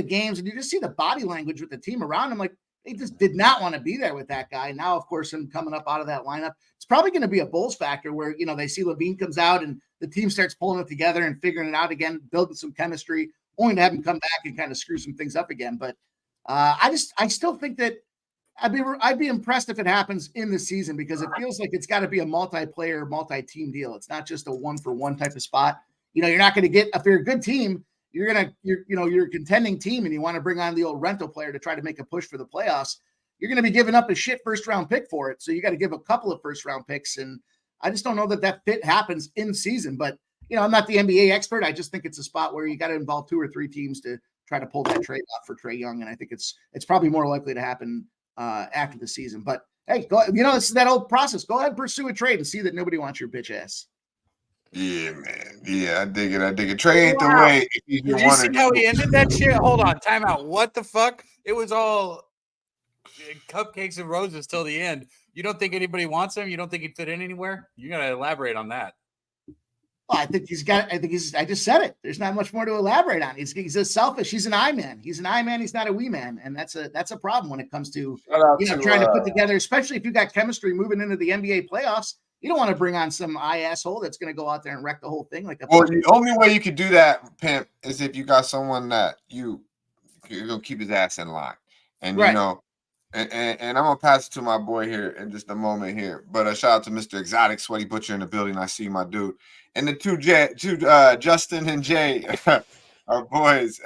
games, and you just see the body language with the team around him. Like, They just did not want to be there with that guy. Now, of course, him coming up out of that lineup, it's probably going to be a Bulls factor where, they see Levine comes out and the team starts pulling it together and figuring it out again, building some chemistry, only to have him come back and kind of screw some things up again. But I still think that I'd be impressed if it happens in the season, because it feels like it's got to be a multiplayer, multi-team deal. It's not just a 1-for-1 type of spot. You're not going to get, if you're a good team, you're a contending team and you want to bring on the old rental player to try to make a push for the playoffs. You're going to be giving up a shit first round pick for it. So you got to give a couple of first round picks. And I just don't know that fit happens in season, but I'm not the NBA expert. I just think it's a spot where you got to involve 2 or 3 teams to try to pull that trade off for Trae Young. And I think it's probably more likely to happen after the season, but hey, this is that old process. Go ahead and pursue a trade and see that nobody wants your bitch ass. Yeah, man. Yeah, I dig it. Trey ain't the way. Did you see how he ended that shit? Hold on, time out. What the fuck? It was all cupcakes and roses till the end. You don't think anybody wants him? You don't think he'd fit in anywhere? You gotta elaborate on that. Well, I just said it. There's not much more to elaborate on. He's a selfish. He's an I man. He's an I man. He's not a we man. And that's a problem when it comes to, trying to put together, especially if you got chemistry moving into the NBA playoffs. You don't want to bring on some asshole that's going to go out there and wreck the whole thing. The only way you could do that, Pimp, is if you got someone that you're gonna keep his ass in line, and right. And I'm gonna pass it to my boy here in just a moment here. But a shout out to Mr. Exotic Sweaty Butcher in the building. I see my dude, and the two Justin and Jay, our boys.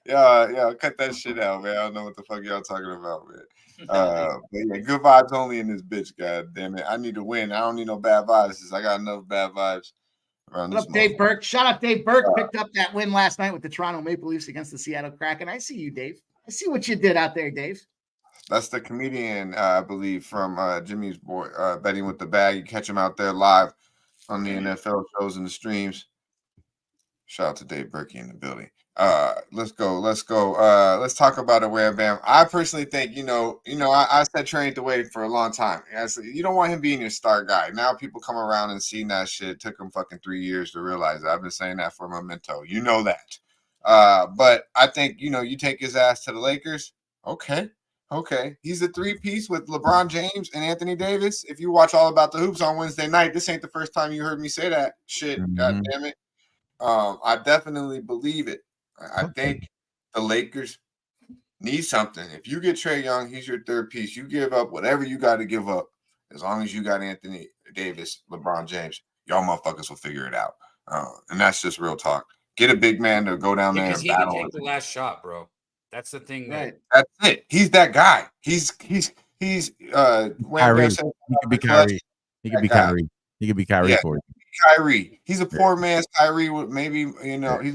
Yeah, cut that shit out, man. I don't know what the fuck y'all talking about, man. But yeah, good vibes only in this bitch. God damn it, I need to win. I don't need no bad vibes. I got enough bad vibes around this. Dave Burke. Shout out Dave Burke. Picked up that win last night with the Toronto Maple Leafs against the Seattle Kraken. I see you, Dave. I see what you did out there, Dave. That's the comedian, I believe, from Jimmy's Boy, Betting with the Bag. You catch him out there live on the NFL shows and the streams. Shout out to Dave Burke in the building. Let's go. Let's talk about it, Wham Bam. I personally think, I said Trey ain't the way for a long time. You don't want him being your star guy. Now people come around and seeing that shit. It took him fucking 3 years to realize that. I've been saying that for Memento. You know that. But I think, you take his ass to the Lakers. Okay. He's a 3-piece with LeBron James and Anthony Davis. If you watch All About the Hoops on Wednesday night, this ain't the first time you heard me say that shit. Mm-hmm. God damn it. I definitely believe it. I think the Lakers need something. If you get Trae Young, he's your 3rd piece. You give up whatever you got to give up. As long as you got Anthony Davis, LeBron James, y'all motherfuckers will figure it out. And that's just real talk. Get a big man to go down there and battle. He can take the last shot, bro. That's the thing. Right. That's it. He's that guy. He's Kyrie. He could be Kyrie. He could be Kyrie. He could be Kyrie for you. Kyrie. He's a poor man's Kyrie with maybe, he's Kyrie. You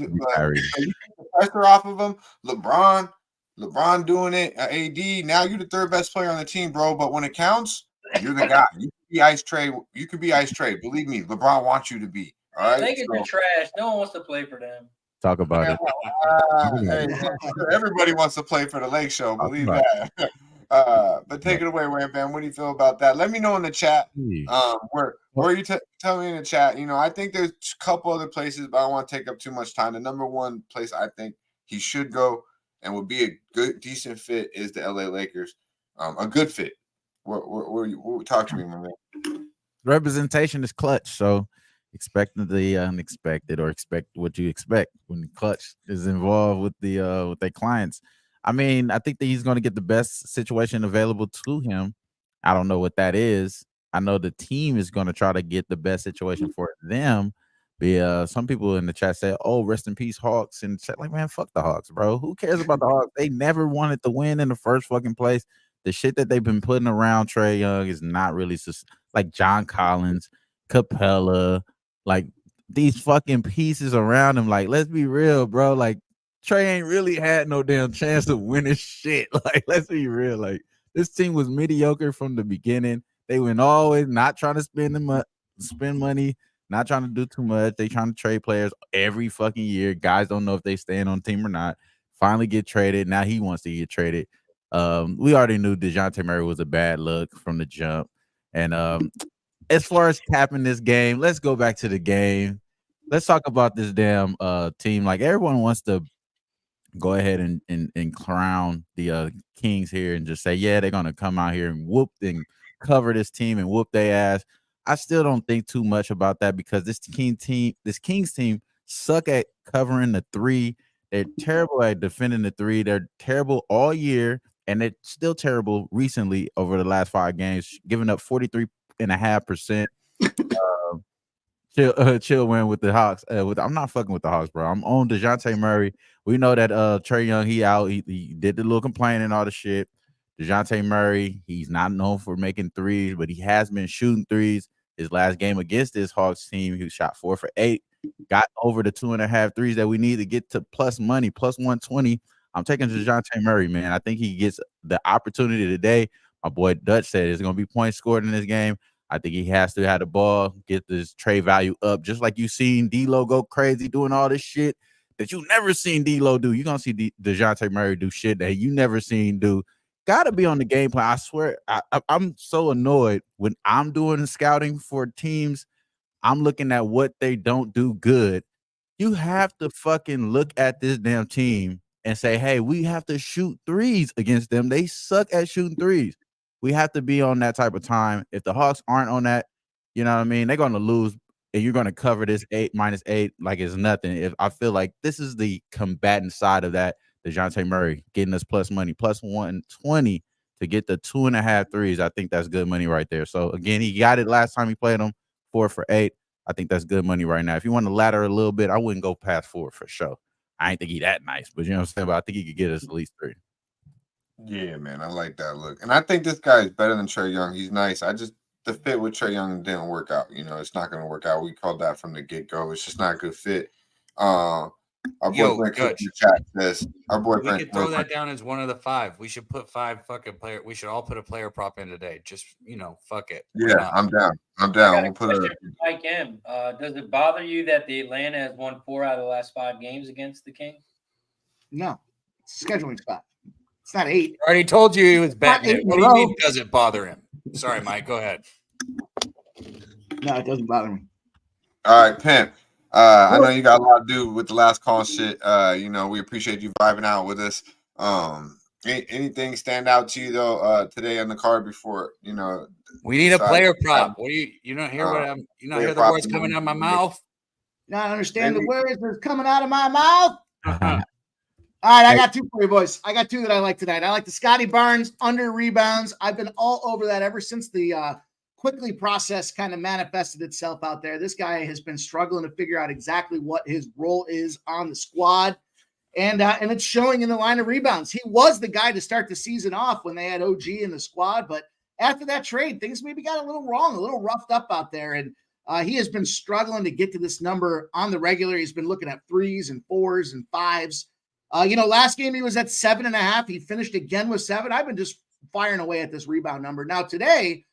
take the pressure off of him. LeBron doing it. AD. Now you're the 3rd best player on the team, bro. But when it counts, you're the guy. You could be Ice Trey. You could be Ice Trey. Believe me, LeBron wants you to be. All right. They get the trash. No one wants to play for them. Talk about it. Everybody wants to play for the Lake Show. Believe that. But take it away, Wham Bam. What do you feel about that? Let me know in the chat. Where you tell me in the chat. I think there's a couple other places, but I don't want to take up too much time. The number one place I think he should go and would be a good, decent fit is the LA Lakers. A good fit. Talk to me, my man. Representation is clutch, so expect the unexpected, or expect what you expect when clutch is involved with their clients. I mean, I think that he's going to get the best situation available to him. I don't know what that is. I know the team is going to try to get the best situation for them. But some people in the chat say, "Oh, rest in peace, Hawks." And chat like, man, fuck the Hawks, bro. Who cares about the Hawks? They never wanted to win in the first fucking place. The shit that they've been putting around Trae Young is not really like John Collins, Capella, like these fucking pieces around him. Like, let's be real, bro. Like, Trae ain't really had no damn chance of winning shit. Like, let's be real. Like, this team was mediocre from the beginning. They went always not trying to spend money, not trying to do too much. They trying to trade players every fucking year. Guys don't know if they staying on the team or not. Finally get traded. Now he wants to get traded. We already knew DeJounte Murray was a bad look from the jump. And as far as capping this game, let's go back to the game. Let's talk about this damn team. Like, everyone wants to go ahead and crown the Kings here and just say, yeah, they're gonna come out here and whoop and cover this team and whoop their ass. I still don't think too much about that because this Kings team suck at covering the three. They're terrible at defending the three. They're terrible all year, and they're still terrible recently over the last 5 games, giving up 43.5%. Chill win with the Hawks. I'm not fucking with the Hawks, bro. I'm on DeJounte Murray. We know that Trae Young, he out. He did the little complaining and all the shit. DeJounte Murray, he's not known for making threes, but he has been shooting threes. His last game against this Hawks team, he shot 4 for 8, got over the 2.5 threes that we need to get to plus money, plus 120. I'm taking DeJounte Murray, man. I think he gets the opportunity today. My boy Dutch said there's going to be points scored in this game. I think he has to have the ball, get this trade value up, just like you seen D-Lo go crazy doing all this shit that you never seen D-Lo do. You're going to see DeJounte Murray do shit that you never seen do. Got to be on the game plan. I swear, I'm so annoyed when I'm doing scouting for teams. I'm looking at what they don't do good. You have to fucking look at this damn team and say, hey, we have to shoot threes against them. They suck at shooting threes. We have to be on that type of time. If the Hawks aren't on that, you know what I mean? They're going to lose, and you're going to cover this -8 like it's nothing. If I feel like this is the combatant side of that, DeJounte Murray getting us plus money, plus 120 to get the 2.5 threes. I think that's good money right there. So, again, he got it last time he played him, 4 for 8. I think that's good money right now. If you want to ladder a little bit, I wouldn't go past 4 for sure. I ain't think he that nice, but you know what I'm saying? But I think he could get us at least 3. Yeah, man, I like that look. And I think this guy is better than Trae Young. He's nice. The fit with Trae Young didn't work out. You know, it's not going to work out. We called that from the get-go. It's just not a good fit. Our boy Brent Cook in the chat says, we could throw that down as one of the 5. We should put 5 fucking player. We should all put a player prop in today. Just, fuck it. Yeah, I'm down. We'll put Mike M. Does it bother you that the Atlanta has won 4 out of the last 5 games against the Kings? No, it's a scheduling spot. It's not 8. I already told you he was betting it. What do you mean does it bother him? Sorry, Mike. Go ahead. No, it doesn't bother me. All right, Pimp. I know you got a lot to do with the last call shit. We appreciate you vibing out with us. Anything stand out to you though today on the card before we need a player prop. What do you don't hear what I'm hear the words coming out of my mouth? You don't understand the words that are coming out of my mouth. All right, I got 2 for you, boys. I got 2 that I like tonight. I like the Scotty Barnes under rebounds. I've been all over that ever since the quickly process kind of manifested itself out there. This guy has been struggling to figure out exactly what his role is on the squad, and it's showing in the line of rebounds. He was the guy to start the season off when they had OG in the squad, but after that trade, things maybe got a little wrong, a little roughed up out there, and he has been struggling to get to this number on the regular. He's been looking at 3s and 4s and 5s. Last game he was at 7.5. He finished again with 7. I've been just firing away at this rebound number. Now today,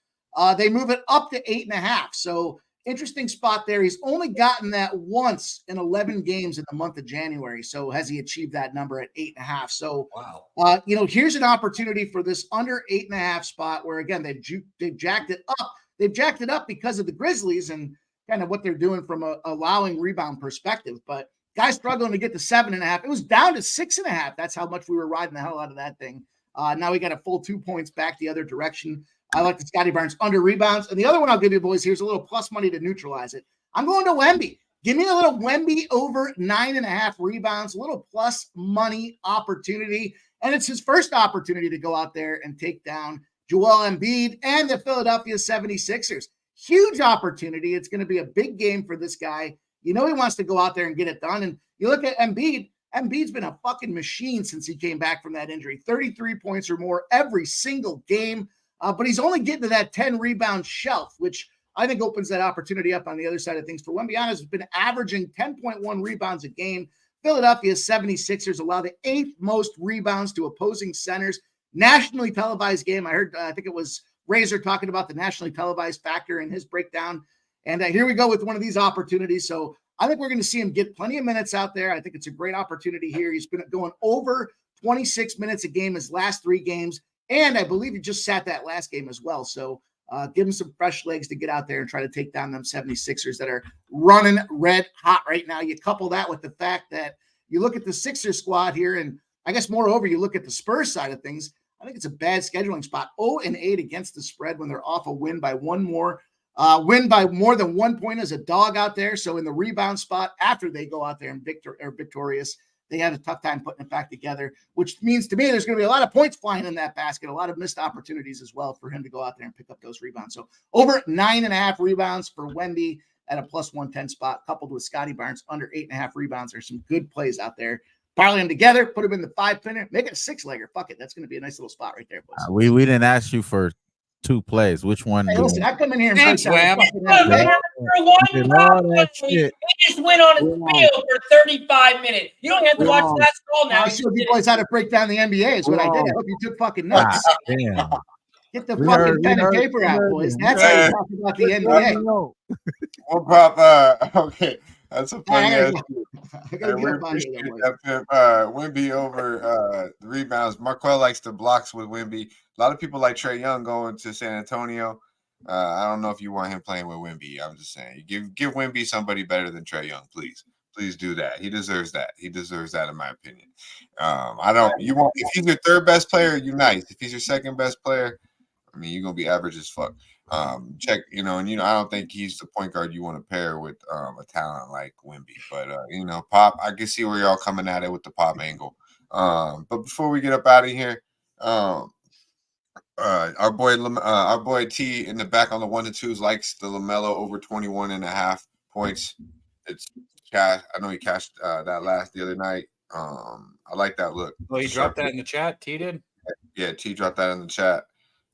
they move it up to 8.5. So interesting spot there. He's only gotten that once in 11 games in the month of January. So has he achieved that number at 8.5? So, wow. Here's an opportunity for this under 8.5 spot where, again, they've jacked it up. They've jacked it up because of the Grizzlies and kind of what they're doing from a allowing rebound perspective. But guys struggling to get to 7.5. It was down to 6.5. That's how much we were riding the hell out of that thing. Now we got a full 2 points back the other direction. I like the Scotty Barnes under rebounds. And the other one I'll give you, boys, here's a little plus money to neutralize it. I'm going to Wemby. Give me a little Wemby over 9.5 rebounds, a little plus money opportunity. And it's his first opportunity to go out there and take down Joel Embiid and the Philadelphia 76ers. Huge opportunity. It's going to be a big game for this guy. He wants to go out there and get it done. And you look at Embiid. Embiid's been a fucking machine since he came back from that injury. 33 points or more every single game. But he's only getting to that 10 rebound shelf, which I think opens that opportunity up on the other side of things. For Wemby has been averaging 10.1 rebounds a game. Philadelphia 76ers allow the 8th most rebounds to opposing centers. Nationally televised game. I heard, I think it was Razor talking about the nationally televised factor in his breakdown. And here we go with one of these opportunities. So I think we're going to see him get plenty of minutes out there. I think it's a great opportunity here. He's been going over 26 minutes a game his last 3 games. And I believe he just sat that last game as well. So give him some fresh legs to get out there and try to take down them 76ers that are running red hot right now. You couple that with the fact that You look at the Sixers squad here, and I guess moreover, you look at the Spurs side of things. I think it's a bad scheduling spot. 0-8 against the spread when they're off a win by win by more than 1 point as a dog out there. So in the rebound spot, after they go out there and victorious, they had a tough time putting it back together, which means to me there's going to be a lot of points flying in that basket, a lot of missed opportunities as well for him to go out there and pick up those rebounds. So over 9.5 rebounds for Wemby at a plus 110 spot, coupled with Scotty Barnes under 8.5 rebounds. There's some good plays out there. Parlay them together, put them in the 5-pinner, make it a 6-legger. Fuck it. That's going to be a nice little spot right there, boys. We didn't ask you for 2 plays. Which one? Hey, listen, I come in here and Thanks, Wham. They just went on his field for 35 minutes. You don't have to watch that scroll now. I showed you boys how to break down the NBA is what I did. I hope you took fucking notes. Damn. Get the fucking pen and paper out, boys. That's how you talk about the NBA. One prop, okay. That's a funny ass. Wemby over the rebounds. Marquel likes the blocks with Wemby. A lot of people like Trae Young going to San Antonio. I don't know if you want him playing with Wemby. I'm just saying, give Wemby somebody better than Trae Young, please. Please do that. He deserves that. He deserves that, in my opinion. If he's your third best player, you're nice. If he's your second best player, I mean, you're gonna be average as fuck. I don't think he's the point guard you want to pair with a talent like Wemby. But Pop, I can see where y'all coming at it with the Pop angle. But before we get up out of here, our boy T in the back on the 1-2s likes the LaMelo over 21.5 points. It's cash. I know he cashed that the other night. I like that look. Oh, he dropped that in the chat. T did. Yeah, T dropped that in the chat.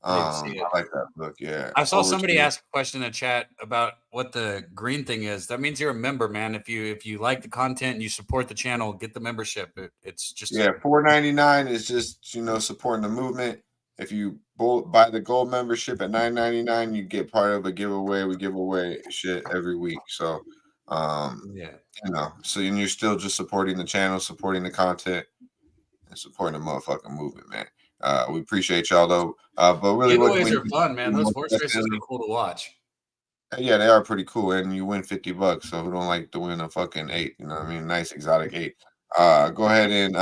I like that look. Yeah, I saw somebody ask a question in the chat about what the green thing is. That means you're a member, man. If you like the content and you support the channel, get the membership. It's just $4.99 is just supporting the movement. If you buy the gold membership at $9.99, you get part of a giveaway. We give away shit every week. So so you're still just supporting the channel, supporting the content, and supporting the motherfucking movement, man. We appreciate y'all though. But really, giveaways are fun, man. Those horse races are cool to watch. Yeah, they are pretty cool, and you win $50. So who don't like to win a fucking 8? You know what I mean? Nice exotic 8. Go ahead and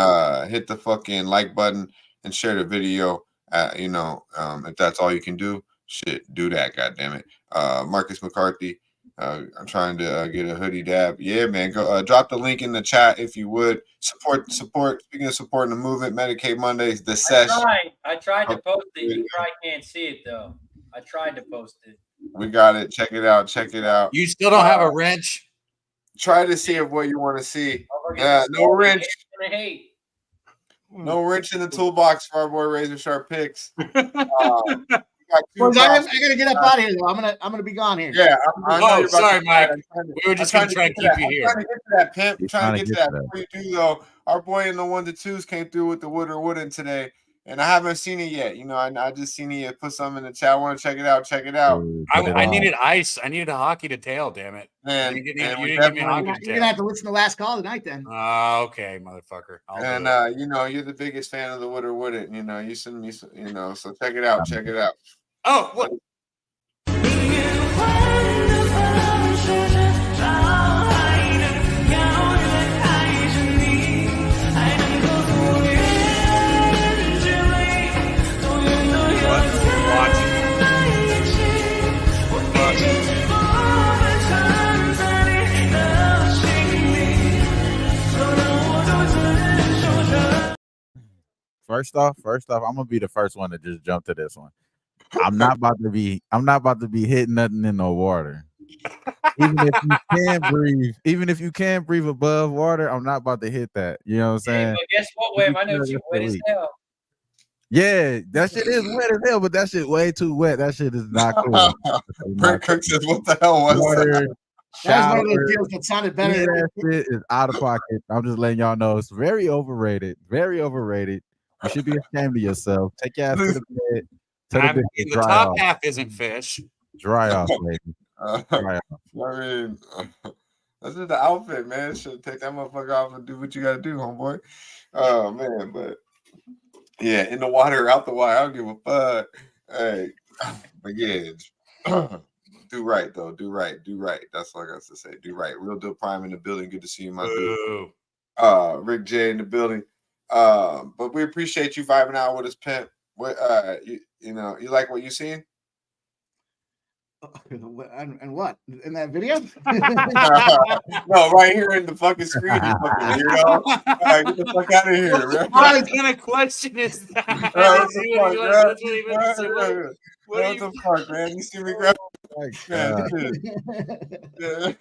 hit the fucking like button and share the video. If that's all you can do, shit, do that. God damn it, Marcus McCarthy. I'm trying to get a hoodie dab. Yeah, man. Go drop the link in the chat if you would. Support. Speaking of supporting the movement, Medicate Mondays, the Sesh. I tried to post it. You probably can't see it though. I tried to post it. We got it. Check it out. You still don't have a wrench? Try to see what you want to see. No wrench. No wrench in the toolbox for our boy Razor Sharp Picks. I gotta get up out of here though. I'm gonna be gone here. Yeah. Sorry, Mike. We were just gonna try to keep you here. Trying to get to that, pimp. Trying to get to that. Before you do though, our boy in the 1-2s came through with the wood or wooden today, and I haven't seen it yet. I just seen it. Put something in the chat. I want to check it out. Check it out. I needed ice. I needed a hockey to tail. Damn it! Man, you didn't give me a hockey to tail. You're gonna have to listen to the last call tonight then. Okay, motherfucker. You're the biggest fan of the wood or wooden. You send me. So check it out. Check it out. Oh, what? First off, I'm gonna be the first one to just jump to this one. I'm not about to be hitting nothing in no water. Even if you can't breathe above water, I'm not about to hit that. You know what I'm saying? But guess what, Wave? I know you wet as hell. Yeah, that shit is wet as hell, but that shit way too wet. That shit is not cool. Brent Cook says, "What the hell was that?" That was one of those deals that sounded better. That shit is out of pocket. I'm just letting y'all know it's very overrated. Very overrated. You should be ashamed of yourself. Take your ass to the bed. The top half isn't fish. Dry off, baby. Dry off. I mean, that's just the outfit, man. Should take that motherfucker off and do what you got to do, homeboy. Oh man, but yeah, in the water, out the water. I don't give a fuck. Hey, but yeah, do right though. Do right. That's all I got to say. Do right. Real Deal Prime in the building. Good to see you, my dude. Rick J in the building. But we appreciate you vibing out with us, Pimp. What you know, you like what you seen? And what? In that video? No, right here in the fucking screen, you fucking weirdo. All right, get the fuck out of here, man. What kind of question is that? What the fuck, man? You see me grab? Man,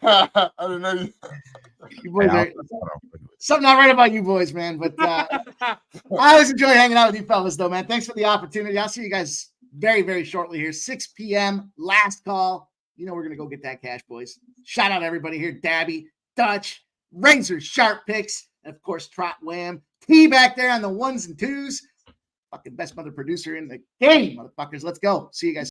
I don't know. You boys are, something not right about you boys, man. But I always enjoy hanging out with you fellas, though, man. Thanks for the opportunity. I'll see you guys very, very shortly here. 6 p.m. Last call. You know we're gonna go get that cash, boys. Shout out to everybody here: Dabby, Dutch, Razor, Sharp Picks, and of course Trot Wham, T back there on the 1s and 2s. Fucking best mother producer in the game, motherfuckers. Let's go. See you guys.